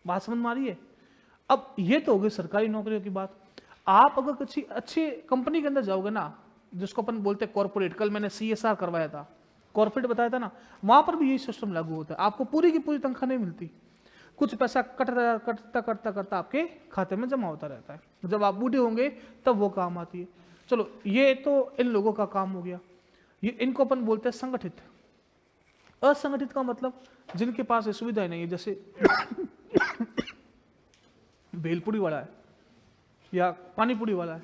बात समझ में आ रही है। अब ये तो हो गई सरकारी नौकरियों की बात। आप अगर किसी अच्छी कंपनी के अंदर जाओगे ना, जिसको अपन बोलते हैं कॉर्पोरेट, कल मैंने CSR करवाया था, कॉर्पोरेट बताया था ना, वहां पर भी यही सिस्टम लागू होता है। आपको पूरी की पूरी तनख्वाह नहीं मिलती, कुछ पैसा कटता आपके खाते में जमा होता रहता है। जब आप बूढ़े होंगे तब वो काम आती है। चलो ये तो इन लोगों का काम हो गया। ये इनको अपन बोलते हैं संगठित। असंगठित का मतलब जिनके पास ये सुविधाएं नहीं है, जैसे भेलपुरी वाला है या पानीपुरी वाला है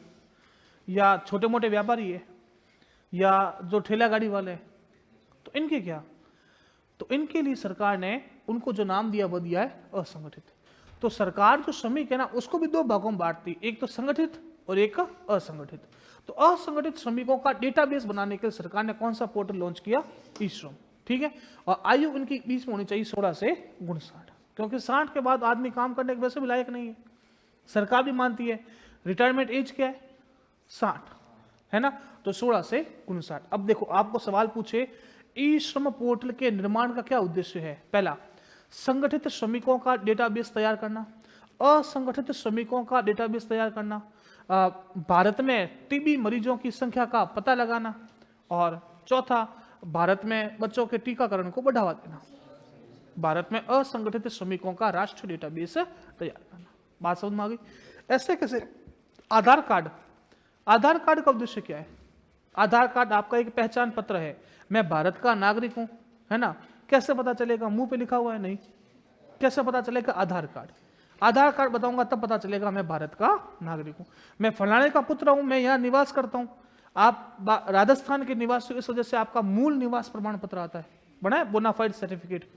या छोटे मोटे व्यापारी है या जो ठेला गाड़ी वाले हैं, तो इनके क्या, तो इनके लिए सरकार ने उनको जो नाम दिया वो दिया है असंगठित। तो सरकार जो श्रमिक है ना, उसको भी दो भागों में बांटती, एक तो संगठित और एक असंगठित। तो असंगठित श्रमिकों का डेटाबेस बनाने के लिए सरकार ने कौन सा पोर्टल लॉन्च किया, ई-श्रम। ठीक है, और आयु उनकी बीच में होनी चाहिए 16 से 59, क्योंकि 60 के बाद आदमी काम करने के वैसे भी लायक नहीं है। सरकार भी मानती है रिटायरमेंट एज क्या है 60, है ना, तो 16 से 59। अब देखो आपको सवाल पूछे ई-श्रम पोर्टल के निर्माण का क्या उद्देश्य है। पहला, संगठित श्रमिकों का डेटाबेस तैयार करना, असंगठित श्रमिकों का डेटाबेस तैयार करना, भारत में टीबी मरीजों की संख्या का पता लगाना, और चौथा, भारत में बच्चों के टीकाकरण को बढ़ावा देना। भारत में असंगठित श्रमिकों का राष्ट्रीय डेटाबेस तैयार करना। बात समझ में आ गई। ऐसे कैसे, आधार कार्ड, आधार कार्ड का उद्देश्य क्या है। आधार कार्ड आपका एक पहचान पत्र है, मैं भारत का नागरिक हूं, है ना। कैसे पता चलेगा, मुंह पे लिखा हुआ है नहीं, कैसे पता चलेगा, आधार कार्ड। आधार कार्ड बताऊंगा तब पता चलेगा मैं भारत का नागरिक हूं, मैं फलाने का पुत्र हूं, मैं यहाँ निवास करता हूं। आप राजस्थान के निवासी, इस वजह से आपका मूल निवास प्रमाण पत्र आता है, बना है बोनाफाइड सर्टिफिकेट,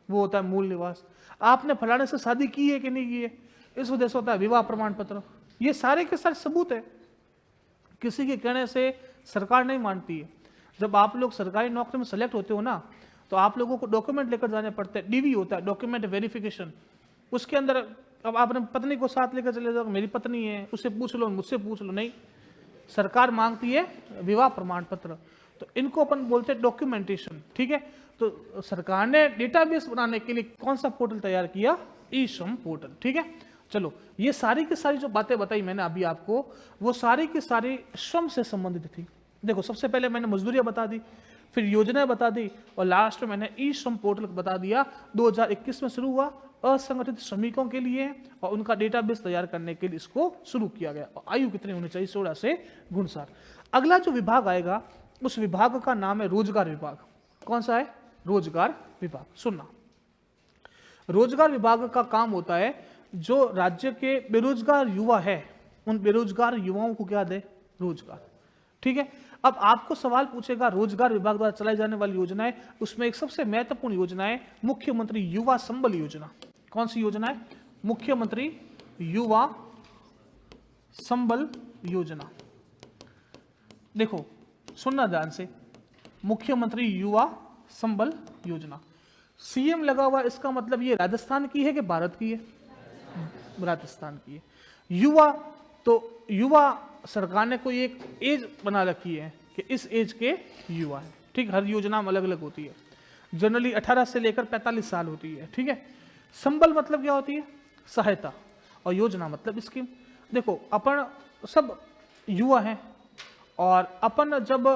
वो होता है मूल निवास। आपने फलाने से शादी की है कि नहीं की है, इस वजह से होता है विवाह प्रमाण पत्र। ये सारे के सारे सबूत है, किसी के कहने से सरकार नहीं मानती है। जब आप लोग सरकारी नौकरी में सेलेक्ट होते हो ना, तो आप लोगों को डॉक्यूमेंट लेकर जाने पड़ते हैं, DV होता है, डॉक्यूमेंट वेरिफिकेशन। उसके अंदर अब आपने पत्नी को साथ लेकर चले जाओ, मेरी पत्नी है, उससे पूछ लो, मुझसे पूछ लो, नहीं, सरकार मांगती है विवाह प्रमाण पत्र। तो इनको अपन बोलते हैं डॉक्यूमेंटेशन। ठीक है, तो सरकार ने डेटाबेस बनाने के लिए कौन सा पोर्टल तैयार किया, ई-श्रम पोर्टल। ठीक है, चलो ये सारी की सारी जो बातें बताई मैंने अभी आपको, वो सारी की सारी श्रम से संबंधित थी। देखो सबसे पहले मैंने मजदूरियां बता दी, फिर योजनाएं बता दी, और लास्ट में मैंने ई-श्रम पोर्टल बता दिया। 2021 में शुरू हुआ, असंगठित श्रमिकों के लिए, और उनका डेटाबेस तैयार करने के लिए इसको शुरू किया गया। और आयु कितनी होनी चाहिए, 16 से 59। अगला जो विभाग आएगा, उस विभाग का नाम है रोजगार विभाग। कौन सा है, रोजगार विभाग। सुनना, रोजगार विभाग का काम होता है जो राज्य के बेरोजगार युवा है, उन बेरोजगार युवाओं को क्या दे, रोजगार। ठीक है, अब आपको सवाल पूछेगा रोजगार विभाग द्वारा चलाई जाने वाली योजनाएं, उसमें एक सबसे महत्वपूर्ण योजना है मुख्यमंत्री युवा संबल योजना। कौन सी योजना है, मुख्यमंत्री युवा संबल योजना। देखो सुनना ध्यान से, मुख्यमंत्री युवा संबल योजना, CM लगा हुआ, इसका मतलब ये राजस्थान की है कि भारत की है, राजस्थान की है। युवा, तो युवा सरकार ने कोई एक एज बना रखी है कि इस एज के युवा है। ठीक, हर योजना में अलग अलग होती है। जनरली 18 से लेकर 45 साल होती है, ठीक है। संबल मतलब क्या होती है? सहायता, और योजना मतलब स्कीम। देखो अपन सब युवा हैं, और अपन जब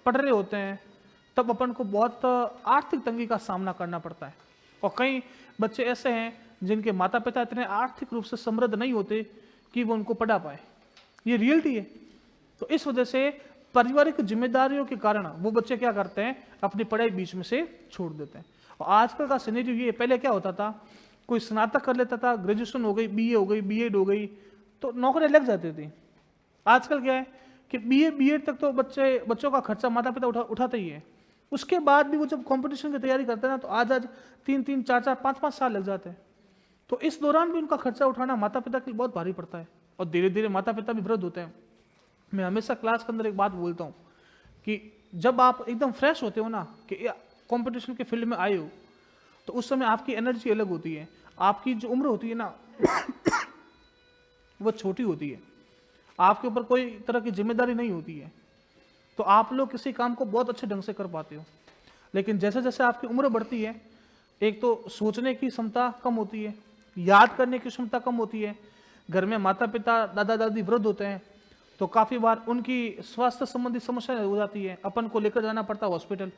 पढ़ रहे होते हैं तब अपन को बहुत आर्थिक तंगी का सामना करना पड़ता है, और कई बच्चे ऐसे हैं जिनके माता पिता इतने आर्थिक रूप से समृद्ध नहीं होते कि वो उनको पढ़ा पाए, ये रियलिटी है। तो इस वजह से पारिवारिक जिम्मेदारियों के कारण वो बच्चे क्या करते हैं, अपनी पढ़ाई बीच में से छोड़ देते हैं। और आजकल का सिनेरियो ये, पहले क्या होता था, कोई स्नातक कर लेता था, ग्रेजुएशन हो गई, बीए हो गई, बीएड हो गई, तो नौकरी लग जाती थी। आजकल क्या है कि बीए बीएड तक तो बच्चों का खर्चा माता पिता उठाते ही है, उसके बाद भी वो जब कंपटीशन की तैयारी करते हैं ना, तो आज 3-3, 4-4, 5-5 साल लग जाते हैं। तो इस दौरान भी उनका खर्चा उठाना माता पिता के लिए बहुत भारी पड़ता है, और धीरे धीरे माता पिता भी वृद्ध होते हैं। मैं हमेशा क्लास के अंदर एक बात बोलता हूँ कि जब आप एकदम फ्रेश होते हो ना, कि कंपटीशन के फील्ड में आए हो, तो उस समय आपकी एनर्जी अलग होती है, आपकी जो उम्र होती है ना वो छोटी होती है, आपके ऊपर कोई तरह की जिम्मेदारी नहीं होती है, तो आप लोग किसी काम को बहुत अच्छे ढंग से कर पाते हो। लेकिन जैसे जैसे आपकी उम्र बढ़ती है, एक तो सोचने की क्षमता कम होती है, याद करने की क्षमता कम होती है, घर में माता पिता दादा दादी वृद्ध होते हैं, तो काफ़ी बार उनकी स्वास्थ्य संबंधी समस्याएं हो जाती है, अपन को लेकर जाना पड़ता है हॉस्पिटल,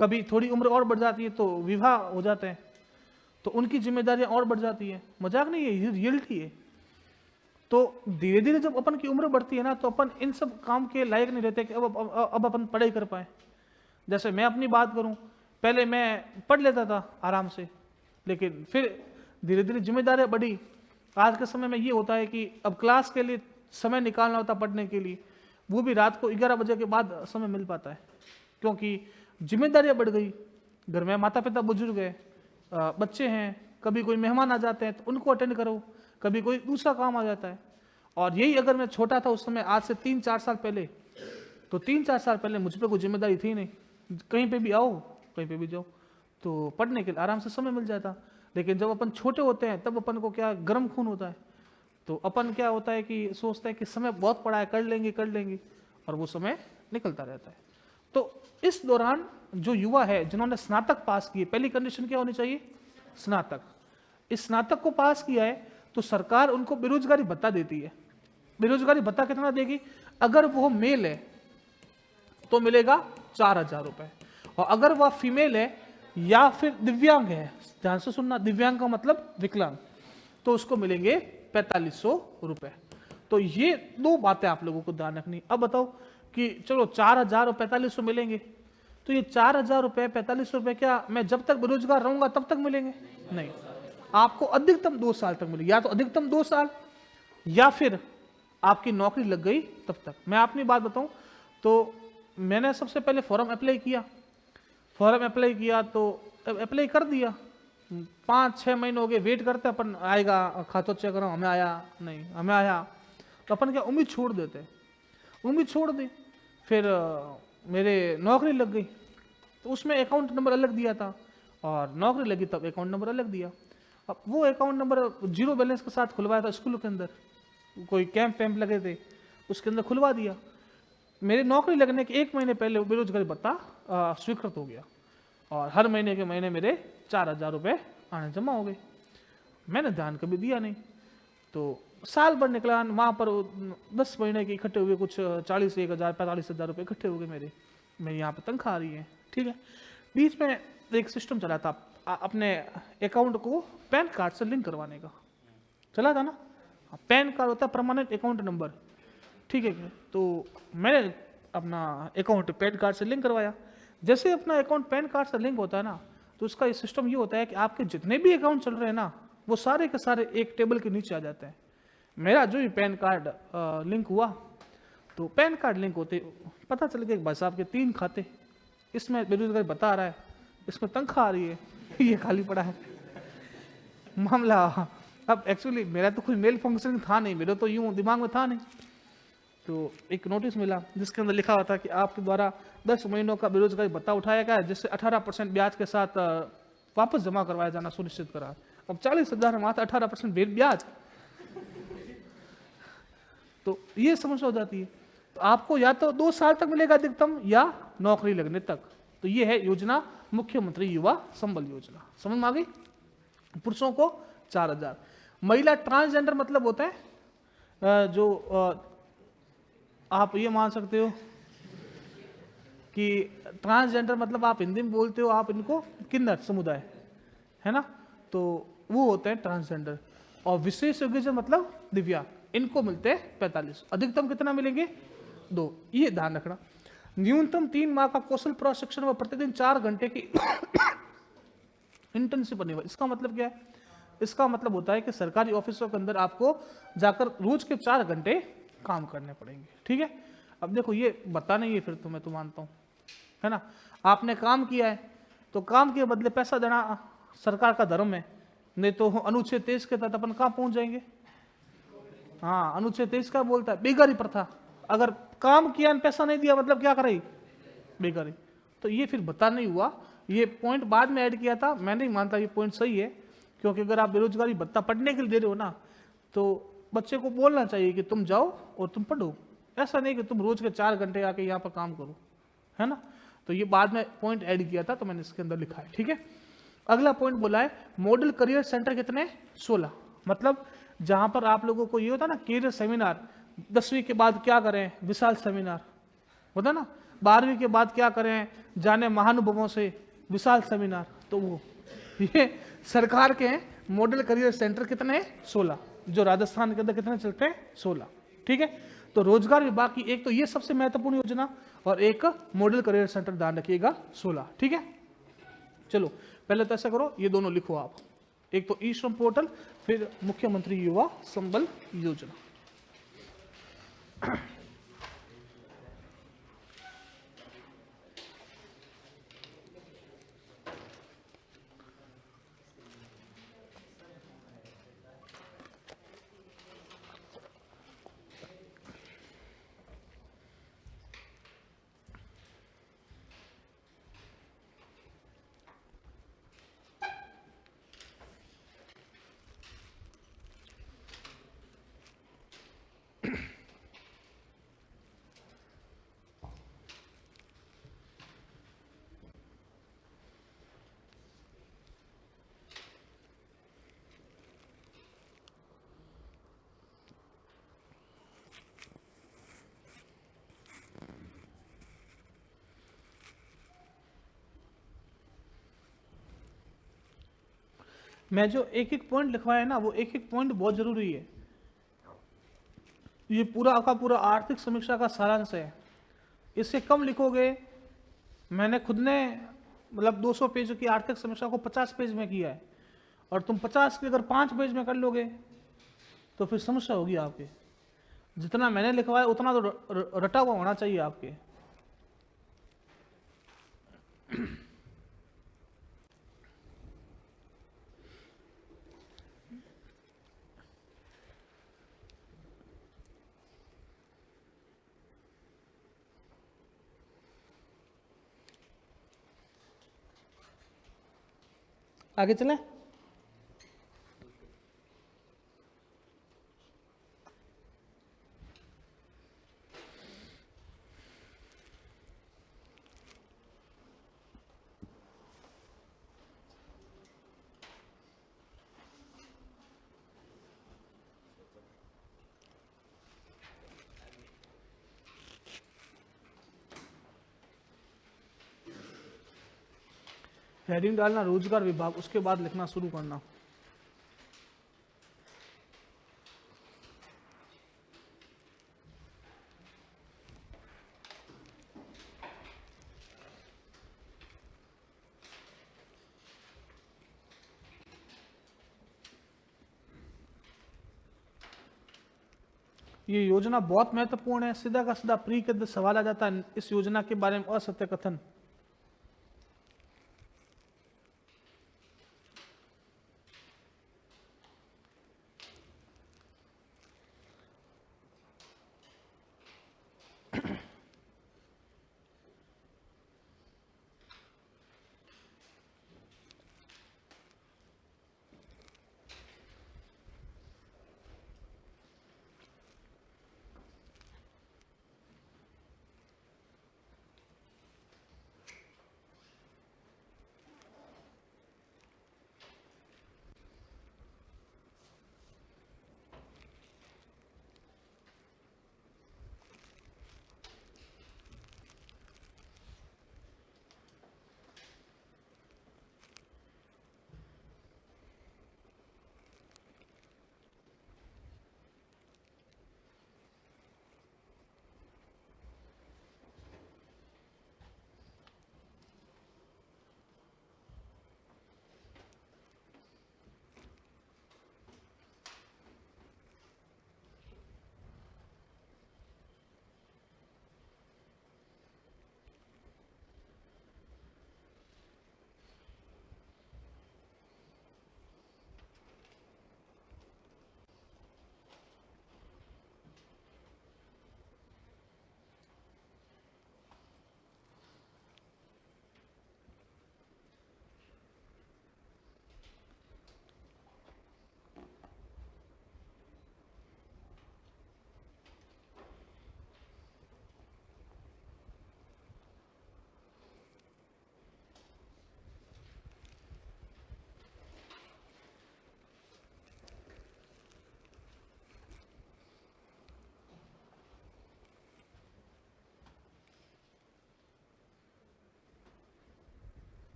कभी थोड़ी उम्र और बढ़ जाती है तो विवाह हो जाते हैं, तो उनकी जिम्मेदारियां और बढ़ जाती है। मजाक नहीं है, ये रियलिटी है। तो धीरे धीरे जब अपन की उम्र बढ़ती है ना, तो अपन इन सब काम के लायक नहीं रहते कि अब अपन पढ़ाई कर पाए। जैसे मैं अपनी बात करूं, पहले मैं पढ़ लेता था आराम से, लेकिन फिर धीरे धीरे जिम्मेदारियां बढ़ी। आज के समय में ये होता है कि अब क्लास के लिए समय निकालना होता पढ़ने के लिए, वो भी रात को 11 बजे के बाद समय मिल पाता है, क्योंकि जिम्मेदारियां बढ़ गई। घर में माता पिता बुजुर्ग है, बच्चे हैं, कभी कोई मेहमान आ जाते हैं तो उनको अटेंड करो, कभी कोई दूसरा काम आ जाता है। और यही अगर मैं छोटा था उस समय, आज से 3-4 साल पहले, तो 3-4 साल पहले मुझ पर कोई जिम्मेदारी थी नहीं, कहीं पे भी आओ कहीं पे भी जाओ, तो पढ़ने के लिए आराम से समय मिल जाता। लेकिन जब अपन छोटे होते हैं तब अपन को क्या गर्म खून होता है, तो अपन क्या होता है कि सोचता है कि समय बहुत पड़ा है, कर लेंगे, और वो समय निकलता रहता है। तो इस दौरान जो युवा है जिन्होंने स्नातक पास किए, पहली कंडीशन क्या होनी चाहिए? स्नातक। इस स्नातक को पास किया है तो सरकार उनको बेरोजगारी भत्ता देती है। बेरोजगारी भत्ता कितना देगी? अगर वो मेल है तो मिलेगा 4000 रुपए, और अगर वह फीमेल है या फिर दिव्यांग है, ध्यान से सुनना, दिव्यांग का मतलब विकलांग, तो उसको मिलेंगे 4500 रुपए। तो ये दो बातें आप लोगों को ध्यान रखनी। अब बताओ कि चलो 4000 और 4500 मिलेंगे, तो ये 4000 रुपए 4500 रुपए क्या मैं जब तक बेरोजगार रहूंगा तब तक मिलेंगे? नहीं, आपको अधिकतम 2 साल तक मिलेगी, या तो अधिकतम 2 साल, या फिर आपकी नौकरी लग गई तब तक। मैं अपनी बात बताऊं तो मैंने सबसे पहले फॉर्म अप्लाई किया तो अप्लाई कर दिया, 5-6 महीने हो गए वेट करते, अपन आएगा, खातो चेक करो, हमें आया नहीं, हमें आया, तो अपन क्या उम्मीद छोड़ देते, उम्मीद छोड़ दी। फिर मेरे नौकरी लग गई तो उसमें अकाउंट नंबर अलग दिया था, और नौकरी लगी तब अकाउंट नंबर अलग दिया। अब वो अकाउंट नंबर 0 बैलेंस के साथ खुलवाया था स्कूल के अंदर, कोई कैंप वैम्प लगे थे, उसके अंदर खुलवा दिया। मेरी नौकरी लगने के 1 महीने पहले बेरोजगारी भत्ता स्वीकृत हो गया, और हर महीने के महीने मेरे 4000 रुपये आने जमा हो गए। मैंने ध्यान कभी दिया नहीं, तो साल भर निकला, वहाँ पर 10 महीने के इकट्ठे हुए कुछ 40,000 45,000 रुपये इकट्ठे हो गए मेरी यहाँ पर तनख्वाह आ रही है, ठीक है। बीच में एक सिस्टम चला था अपने अकाउंट को पैन कार्ड से लिंक करवाने का, चला था ना। पैन कार्ड होता है परमानेंट अकाउंट नंबर, ठीक है। तो मैंने अपना अकाउंट पैन कार्ड से लिंक करवाया। जैसे अपना अकाउंट पैन कार्ड से लिंक होता है ना, तो उसका ये सिस्टम ये होता है कि आपके जितने भी अकाउंट चल रहे हैं ना, वो सारे के सारे एक टेबल के नीचे आ जाते हैं। मेरा जो भी पैन कार्ड लिंक हुआ, तो पैन कार्ड लिंक होते पता चल गया कि भाई साहब के 3 खाते, इसमें बेरोजगारी बता रहा है, इसमें तनख्वाह आ रही है, ये खाली पड़ा है मामला। अब एक्चुअली मेरा तो कोई मेल फंक्शन था नहीं, मेरा तो यूं दिमाग में था नहीं। तो एक नोटिस मिला जिसके अंदर लिखा हुआ था कि आपके द्वारा 10 महीनों का बेरोजगारी भत्ता उठाया गया है, जिससे 18% ब्याज के साथ वापस जमा करवाया जाना सुनिश्चित करा। अब 40,000 मात्र 18% ब्याज, तो ये समस्या हो जाती है। तो आपको या तो 2 साल तक मिलेगा अधिकतम, या नौकरी लगने तक, तो ये है योजना मुख्यमंत्री युवा संबल योजना। समझ में आ गई? पुरुषों को 4,000। महिला ट्रांसजेंडर मतलब होता है आप ये मान सकते हो कि ट्रांसजेंडर मतलब आप हिंदी में बोलते हो, आप इनको किन्नर समुदाय, है ना, तो वो होते हैं ट्रांसजेंडर। और विशेष योग्य मतलब दिव्यांग, इनको मिलते हैं 45। अधिकतम कितना मिलेंगे? 2। ये ध्यान रखना। न्यूनतम 3 माह का कौशल प्रशिक्षण व प्रतिदिन 4 घंटे की इंटर्नशिप अनिवार्य। इसका मतलब क्या है? इसका मतलब होता है कि सरकारी ऑफिसों के अंदर आपको जाकर रोज के 4 घंटे काम करने पड़ेंगे। ठीक है, अब देखो ये बताना ही है फिर तो मैं तो मानता हूं, है ना, आपने काम किया है तो काम के बदले पैसा देना सरकार का धर्म है, नहीं तो अनुच्छेद 23 के तहत अपन कहां पहुंच जाएंगे? हाँ, अनुच्छेद 23 का बोलता है बेगारी प्रथा, अगर काम किया पैसा नहीं दिया मतलब क्या करेगी? बेगारी। तो ये फिर बता नहीं हुआ, ये पॉइंट बाद में ऐड किया था, मैं नहीं मानता ये पॉइंट सही है, क्योंकि अगर आप बेरोजगारी भत्ता पढ़ने के लिए दे रहे हो ना, तो बच्चे को बोलना चाहिए कि तुम जाओ और तुम पढ़ो, ऐसा नहीं कि तुम रोज के 4 घंटे आके यहाँ पर काम करो, है ना। तो ये बाद में पॉइंट ऐड किया था, तो मैंने इसके अंदर लिखा है। ठीक है, अगला पॉइंट बोला है मॉडल करियर सेंटर कितने? 16। मतलब जहां पर आप लोगों को ये होता ना करियर सेमिनार, 10वीं के बाद क्या करें, विशाल सेमिनार होता ना, 12वीं के बाद क्या करें, जाने महानुभवों से, विशाल सेमिनार, तो वो ये सरकार के मॉडल करियर सेंटर कितने हैं? 16, जो राजस्थान के अंदर कितने चलते हैं? 16। ठीक है, तो रोजगार विभाग की एक तो ये सबसे महत्वपूर्ण योजना और एक मॉडल करियर सेंटर, ध्यान रखिएगा 16। ठीक है, चलो पहले तो ऐसा करो, ये दोनों लिखो आप, एक तो ई श्रम पोर्टल, फिर मुख्यमंत्री युवा संबल योजना। मैं जो एक एक पॉइंट लिखवाया ना, वो एक एक पॉइंट बहुत जरूरी है। ये पूरा का पूरा आर्थिक समीक्षा का सारांश है, इससे कम लिखोगे। मैंने खुद ने मतलब 200 पेज की आर्थिक समीक्षा को 50 पेज में किया है, और तुम 50 के अगर 5 पेज में कर लोगे तो फिर समस्या होगी आपके। जितना मैंने लिखवाया उतना तो रटा हुआ होना चाहिए आपके। आगे चलें। हेडिंग डालना रोजगार विभाग, उसके बाद लिखना शुरू करना। ये योजना बहुत महत्वपूर्ण है। सीधा का सीधा प्री के अंदर सवाल आ जाता है इस योजना के बारे में, असत्य कथन।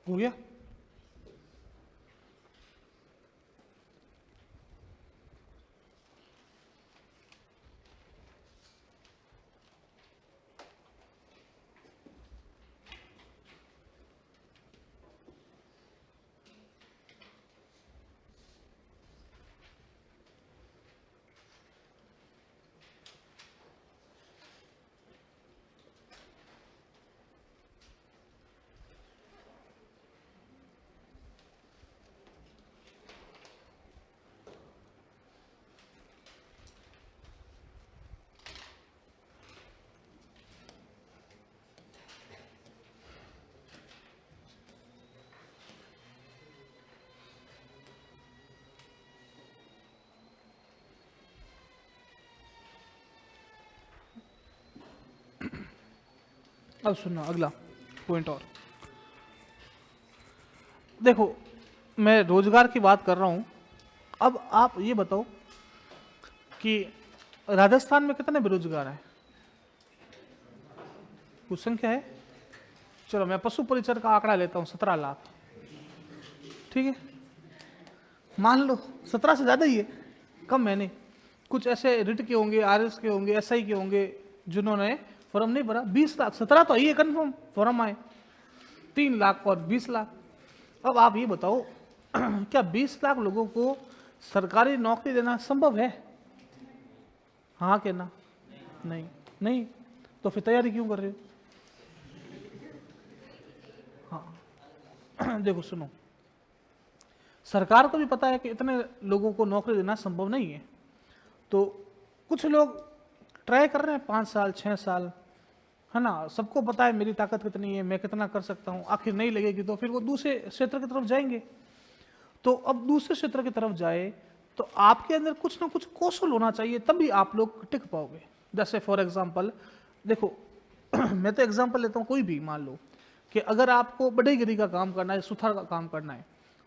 हो गया? अब सुनना अगला पॉइंट। और देखो, मैं रोजगार की बात कर रहा हूं। अब आप ये बताओ कि राजस्थान में कितने बेरोजगार हैं? कुछ संख्या है? चलो मैं पशु परिचर का आंकड़ा लेता हूं, 17 लाख। ठीक है, मान लो 17 से ज्यादा ही है, कम है नहीं। कुछ ऐसे रिट के होंगे, आरएस के होंगे, एसआई के होंगे जिन्होंने फॉर्म नहीं भरा। 20 लाख, 17 तो ये कन्फर्म फॉर्म आए, 3 लाख और 20 लाख। अब आप ये बताओ क्या 20 लाख लोगों को सरकारी नौकरी देना संभव है? हाँ के ना? नहीं। नहीं तो फिर तैयारी क्यों कर रहे हो? हाँ देखो सुनो, सरकार को भी पता है कि इतने लोगों को नौकरी देना संभव नहीं है, तो कुछ लोग ट्राई कर रहे हैं 5 साल 6 साल, है ना। सबको पता है मेरी ताकत कितनी है, मैं कितना कर सकता हूं। आखिर नहीं लगेगी तो फिर वो दूसरे क्षेत्र की तरफ जाएंगे। तो अब दूसरे क्षेत्र की तरफ जाए तो आपके अंदर कुछ ना कुछ कौशल होना चाहिए, तभी आप लोग टिक पाओगे। जैसे फॉर एग्जाम्पल देखो मैं तो एग्जाम्पल लेता हूँ, कोई भी मान लो कि अगर आपको बढ़ईगिरी का काम करना है, सुथार का काम करना है,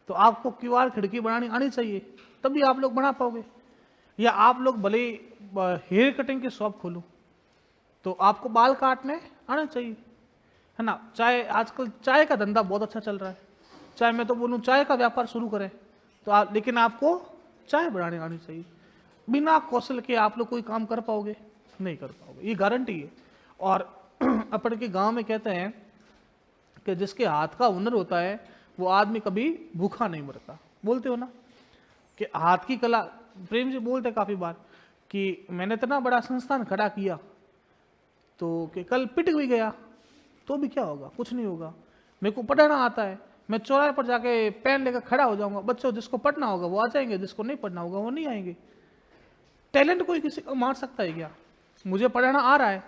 तो आपको किवाड़ खिड़की बनानी आनी चाहिए, तभी आप लोग बना पाओगे। या आप लोग भले हेयर कटिंग की शॉप खोलो तो आपको बाल काटने आना चाहिए, है ना। चाहे आजकल चाय का धंधा बहुत अच्छा चल रहा है, चाहे मैं तो बोलूँ चाय का व्यापार शुरू करें तो लेकिन आपको चाय बनाने आनी चाहिए। बिना कौशल के आप लोग कोई काम कर पाओगे? नहीं कर पाओगे, ये गारंटी है। और अपन के गांव में कहते हैं कि जिसके हाथ का हुनर होता है वो आदमी कभी भूखा नहीं मरता। बोलते हो ना कि हाथ की कला, प्रेम जी बोलते काफी बार कि मैंने इतना बड़ा संस्थान खड़ा किया तो कि कल पिट भी गया तो भी क्या होगा? कुछ नहीं होगा। मेरे को पढ़ना आता है, मैं चौराहे पर जाके पेन लेकर खड़ा हो जाऊंगा, बच्चों जिसको पढ़ना होगा वो आ जाएंगे, जिसको नहीं पढ़ना होगा वो नहीं आएंगे। टैलेंट कोई किसी को मार सकता है क्या? मुझे पढ़ना आ रहा है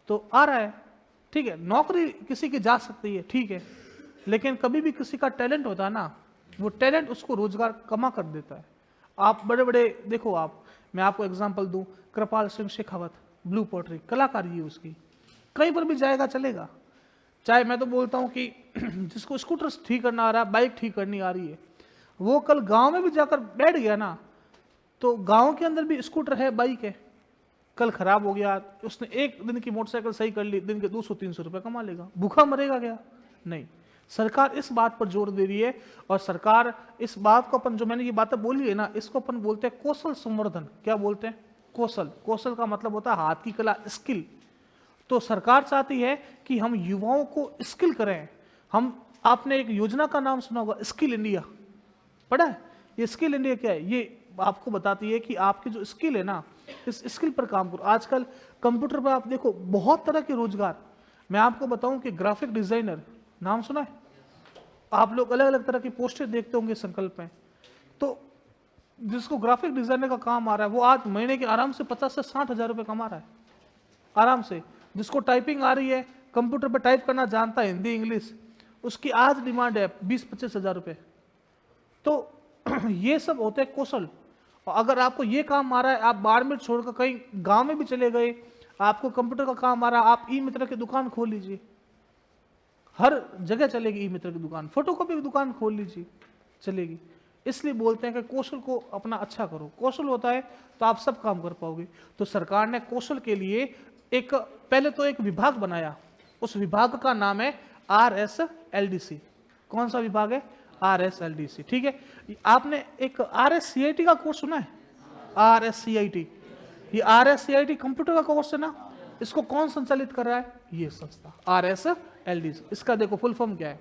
तो आ रहा है, ठीक है। नौकरी किसी की जा सकती है, ठीक है, लेकिन कभी भी किसी का टैलेंट होता है ना, वो टैलेंट उसको रोजगार कमा कर देता है। आप बड़े बड़े देखो, आप मैं आपको एग्जांपल दूं, कृपाल सिंह शेखावत, ब्लू पॉटरी, कलाकारी है उसकी, कहीं पर भी जाएगा चलेगा। चाहे मैं तो बोलता हूं कि जिसको स्कूटर ठीक करना आ रहा है, बाइक ठीक करनी आ रही है, वो कल गांव में भी जाकर बैठ गया ना, तो गांव के अंदर भी स्कूटर है, बाइक है, कल खराब हो गया, उसने एक दिन की मोटरसाइकिल सही कर ली, दिन के 200-300 रुपए कमा लेगा। भूखा मरेगा क्या? नहीं। सरकार इस बात पर जोर दे रही है, और सरकार इस बात को, अपन जो मैंने ये बातें बोली है ना, इसको अपन बोलते हैं कौशल संवर्धन। क्या बोलते हैं? कौशल। कौशल का मतलब होता है हाथ की कला, स्किल। तो सरकार चाहती है कि हम युवाओं को स्किल करें। हम, आपने एक योजना का नाम सुना होगा, स्किल इंडिया, पढ़ा है? ये स्किल इंडिया क्या है? ये आपको बताती है कि आपकी जो स्किल है ना, इस स्किल पर काम करो। आजकल कंप्यूटर पर आप देखो बहुत तरह के रोजगार। मैं आपको बताऊं कि ग्राफिक डिजाइनर, नाम सुना है आप लोग? अलग अलग तरह की पोस्टर देखते होंगे संकल्प में। तो जिसको ग्राफिक डिजाइनर का काम आ रहा है वो आज महीने के आराम से 50 से 60 हजार रुपए कमा रहा है, आराम से। जिसको टाइपिंग आ रही है, कंप्यूटर पर टाइप करना जानता है, हिंदी इंग्लिश, उसकी आज डिमांड है 20-25 हजार रुपए। तो ये सब होते हैं कौशल। और अगर आपको ये काम आ रहा है, आप बाड़मेर छोड़कर कहीं गांव में भी चले गए, आपको कंप्यूटर का काम आ रहा है, आप ई मित्र की दुकान खोल लीजिए, हर जगह चलेगी ई मित्र की दुकान। फोटोकॉपी की दुकान खोल लीजिए, चलेगी। इसलिए बोलते हैं कि कौशल को अपना अच्छा करो। कौशल होता है तो आप सब काम कर पाओगे। तो सरकार ने कौशल के लिए पहले तो एक विभाग बनाया, उस विभाग का नाम है RSLDC, कौन सा विभाग है? RSLDC। ठीक है, आपने एक RSCIT का कोर्स सुना है? RSCIT, ये RSCIT कंप्यूटर का कोर्स है ना, इसको कौन संचालित कर रहा है? ये संस्था RSLDC। इसका देखो फुल फॉर्म क्या है?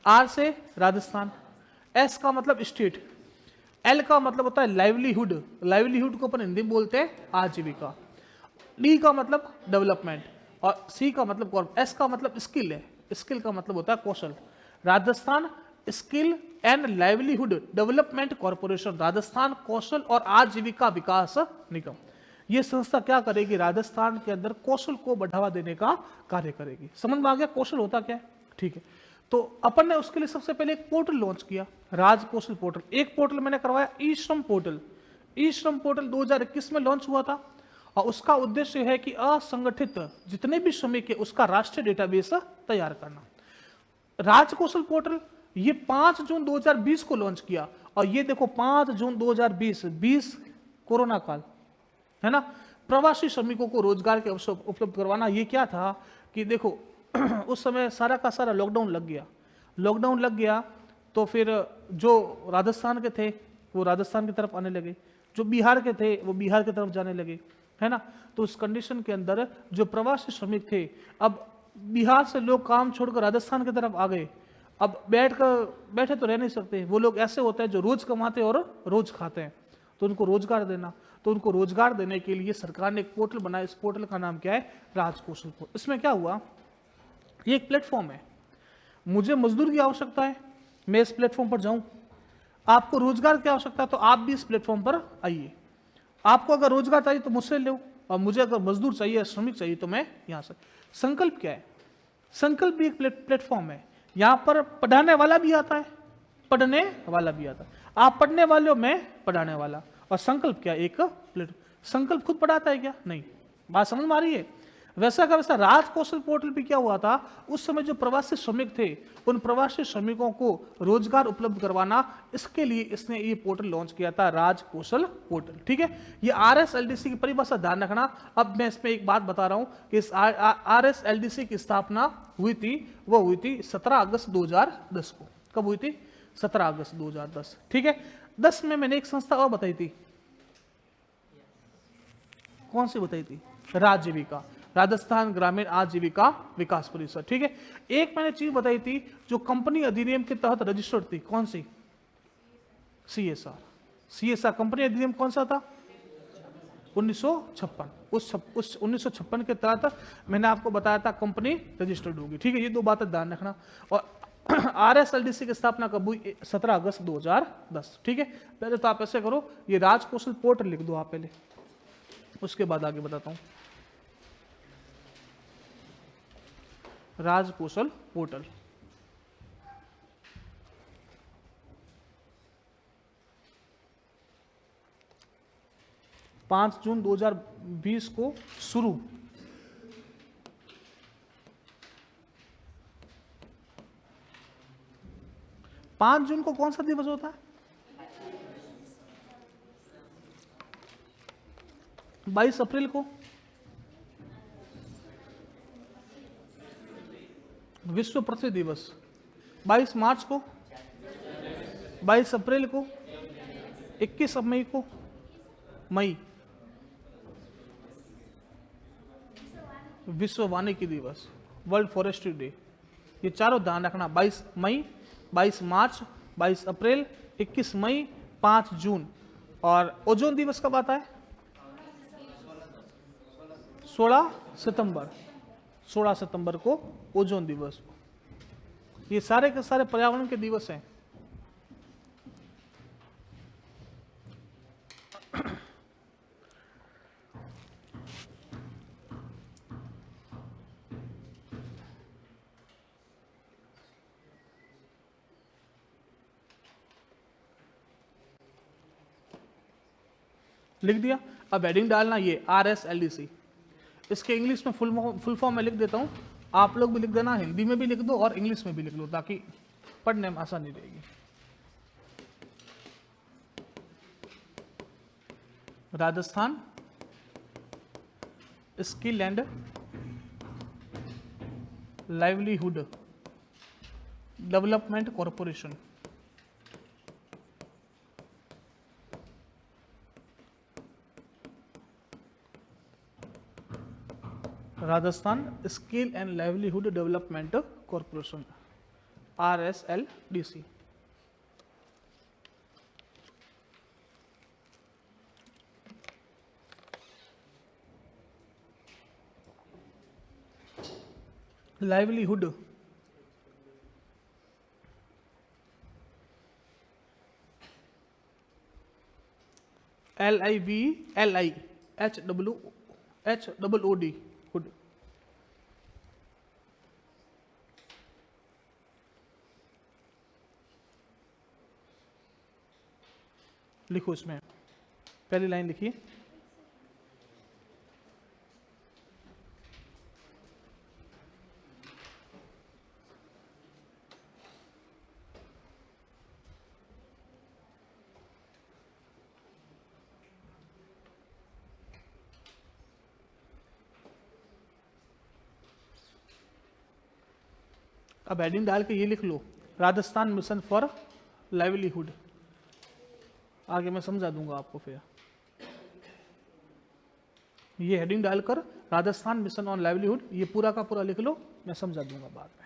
R से राजस्थान, S का मतलब स्टेट, L का मतलब होता है लाइवलीहुड, लाइवलीहुड को अपन हिंदी में बोलते हैं आजीविका, D का मतलब डेवलपमेंट, और C का मतलब S का मतलब स्किल है, स्किल का मतलब होता है कौशल। Rajasthan skill and livelihood development corporation, Rajasthan कौशल और आजीविका विकास निगम। ये संस्था क्या करेगी? राजस्थान के अंदर कौशल को बढ़ावा देने का कार्य करेगी। समझ में आ गया कौशल होता क्या है? ठीक है, तो अपन ने उसके लिए सबसे पहले एक पोर्टल लॉन्च किया, राज कौशल पोर्टल। एक पोर्टल मैंने करवाया ई श्रम पोर्टल। ई श्रम पोर्टल 2021 में लॉन्च हुआ था, और उसका उद्देश्य है कि असंगठित जितने भी श्रमिक है उसका राष्ट्रीय डेटाबेस तैयार करना। राज कौशल पोर्टल ये 5 जून 2020 को लॉन्च किया, और ये देखो 5 जून 2020 कोरोना काल है ना। प्रवासी श्रमिकों को रोजगार के अवसर उपलब्ध करवाना, ये क्या था कि देखो उस समय सारा का सारा लॉकडाउन लग गया। लॉकडाउन लग गया तो फिर जो राजस्थान के थे वो राजस्थान की तरफ आने लगे, जो बिहार के थे वो बिहार की तरफ जाने लगे, है ना। तो उस कंडीशन के अंदर जो प्रवासी श्रमिक थे, अब बिहार से लोग काम छोड़कर राजस्थान की तरफ आ गए। अब बैठे तो रह नहीं सकते, वो लोग ऐसे होते हैं जो रोज कमाते और रोज खाते हैं, तो उनको रोजगार देना। तो उनको रोजगार देने के लिए सरकार ने एक पोर्टल बनाया। इस पोर्टल का नाम क्या है? राज कौशल पोर्टल। इसमें क्या हुआ, ये एक प्लेटफॉर्म है, मुझे मजदूर की आवश्यकता है, मैं इस प्लेटफॉर्म पर जाऊं। आपको रोजगार की आवश्यकता है तो आप भी इस प्लेटफॉर्म पर आइए। आपको अगर रोजगार चाहिए तो मुझसे लो, और मुझे अगर मजदूर चाहिए, श्रमिक चाहिए, तो मैं यहां से। संकल्प क्या है? संकल्प भी एक प्लेटफॉर्म है, यहां पर पढ़ाने वाला भी आता है, पढ़ने वाला भी आता है। आप पढ़ने वाले हो, मैं पढ़ाने वाला। और संकल्प क्या? एक संकल्प खुद पढ़ाता है क्या? नहीं। बात समझ में आ रही है? वैसा का वैसा राज कौशल पोर्टल भी क्या हुआ था, उस समय जो प्रवासी श्रमिक थे उन प्रवासी श्रमिकों को रोजगार उपलब्ध करवाना, इसके लिए इसने ये पोर्टल लॉन्च किया था, राज कौशल पोर्टल। ठीक है, ये RSLDC की परिभाषा ध्यान रखना। अब मैं इसमें एक बात बता रहा हूं कि इस RSLDC की स्थापना हुई थी, वो हुई थी 17 अगस्त 2010 को। कब हुई थी? 17 अगस्त 2010। ठीक है, 10 में मैंने एक संस्था और बताई थी, कौन सी बताई थी? राजीविका, राजस्थान ग्रामीण आजीविका विकास परिषद। ठीक है, एक मैंने चीज बताई थी जो कंपनी अधिनियम के तहत रजिस्टर्ड थी, कौन सी? CSR। CSR कंपनी अधिनियम कौन सा था? 1956। उस 1956 के तहत मैंने आपको बताया था कंपनी रजिस्टर्ड होगी। ठीक है, ये दो बातें ध्यान रखना। और RSLDC की स्थापना कब हुई? 17 अगस्त 2010। ठीक है, पहले तो आप ऐसे करो, ये राज कौशल पोर्टल लिख दो आप पहले, उसके बाद आगे बताता हूं। राज कौशल पोर्टल, पांच जून 2020 को शुरू। पांच जून को कौन सा दिवस होता है? 22 अप्रैल को विश्व पृथ्वी दिवस, 22 मार्च को, 22 अप्रैल को, 21 मई को, मई विश्व वानिकी दिवस, वर्ल्ड फॉरेस्ट्री डे। ये चारों ध्यान रखना, 22 मई, 22 मार्च, 22 अप्रैल, 21 मई, 5 जून। और ओजोन दिवस कब आता है? 16 सितंबर। 16 सितंबर को ओजोन दिवस। ये सारे के सारे पर्यावरण के दिवस हैं। लिख दिया। अब हेडिंग डालना ये RSLDC। इसके इंग्लिश में फुल फॉर्म में लिख देता हूं, आप लोग भी लिख देना, हिंदी में भी लिख दो और इंग्लिश में भी लिख लो ताकि पढ़ने में आसानी रहेगी। Rajasthan skill and livelihood development corporation, Rajasthan skill and livelihood development corporation, RSLDC। Livelihood LIVLIHOOD hood. लिखो इसमें, पहली लाइन लिखिए, अब हेडिंग डाल के ये लिख लो, राजस्थान मिशन फॉर लाइवलीहुड। आगे मैं समझा दूंगा आपको फिर। ये हेडिंग डालकर राजस्थान मिशन ऑन लाइवलीहुड ये पूरा का पूरा लिख लो, मैं समझा दूंगा बाद में।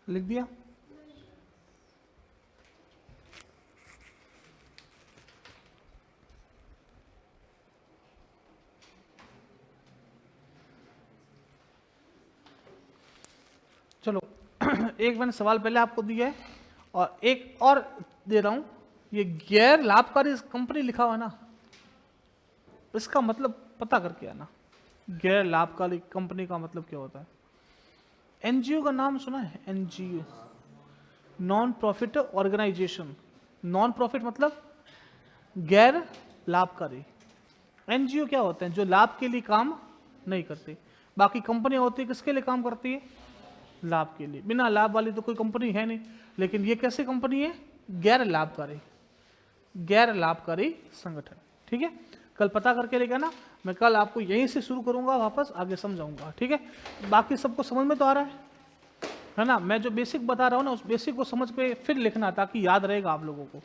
लिख दिया? चलो एक मैंने सवाल पहले आपको दिया है और एक और दे रहा हूं। ये गैर लाभकारी कंपनी लिखा हुआ है ना, इसका मतलब पता करके आना। गैर लाभकारी कंपनी का मतलब क्या होता है? एनजीओ का नाम सुना है? NGO, non profit organisation. Non profit मतलब गैर लाभकारी। एनजीओ क्या होते हैं? जो लाभ के लिए काम नहीं करते। बाकी कंपनियां होती है किसके लिए काम करती है? लाभ के लिए। बिना लाभ वाली तो कोई कंपनी है नहीं। लेकिन ये कैसे कंपनी है? गैर लाभकारी, गैर लाभकारी संगठन। ठीक है, कल पता करके लेके आना। मैं कल आपको यहीं से शुरू करूंगा, वापस आगे समझाऊंगा। ठीक है, बाकी सबको समझ में तो आ रहा है? है ना। मैं जो बेसिक बता रहा हूँ ना, उस बेसिक को समझ के फिर लिखना, ताकि याद रहेगा आप लोगों को।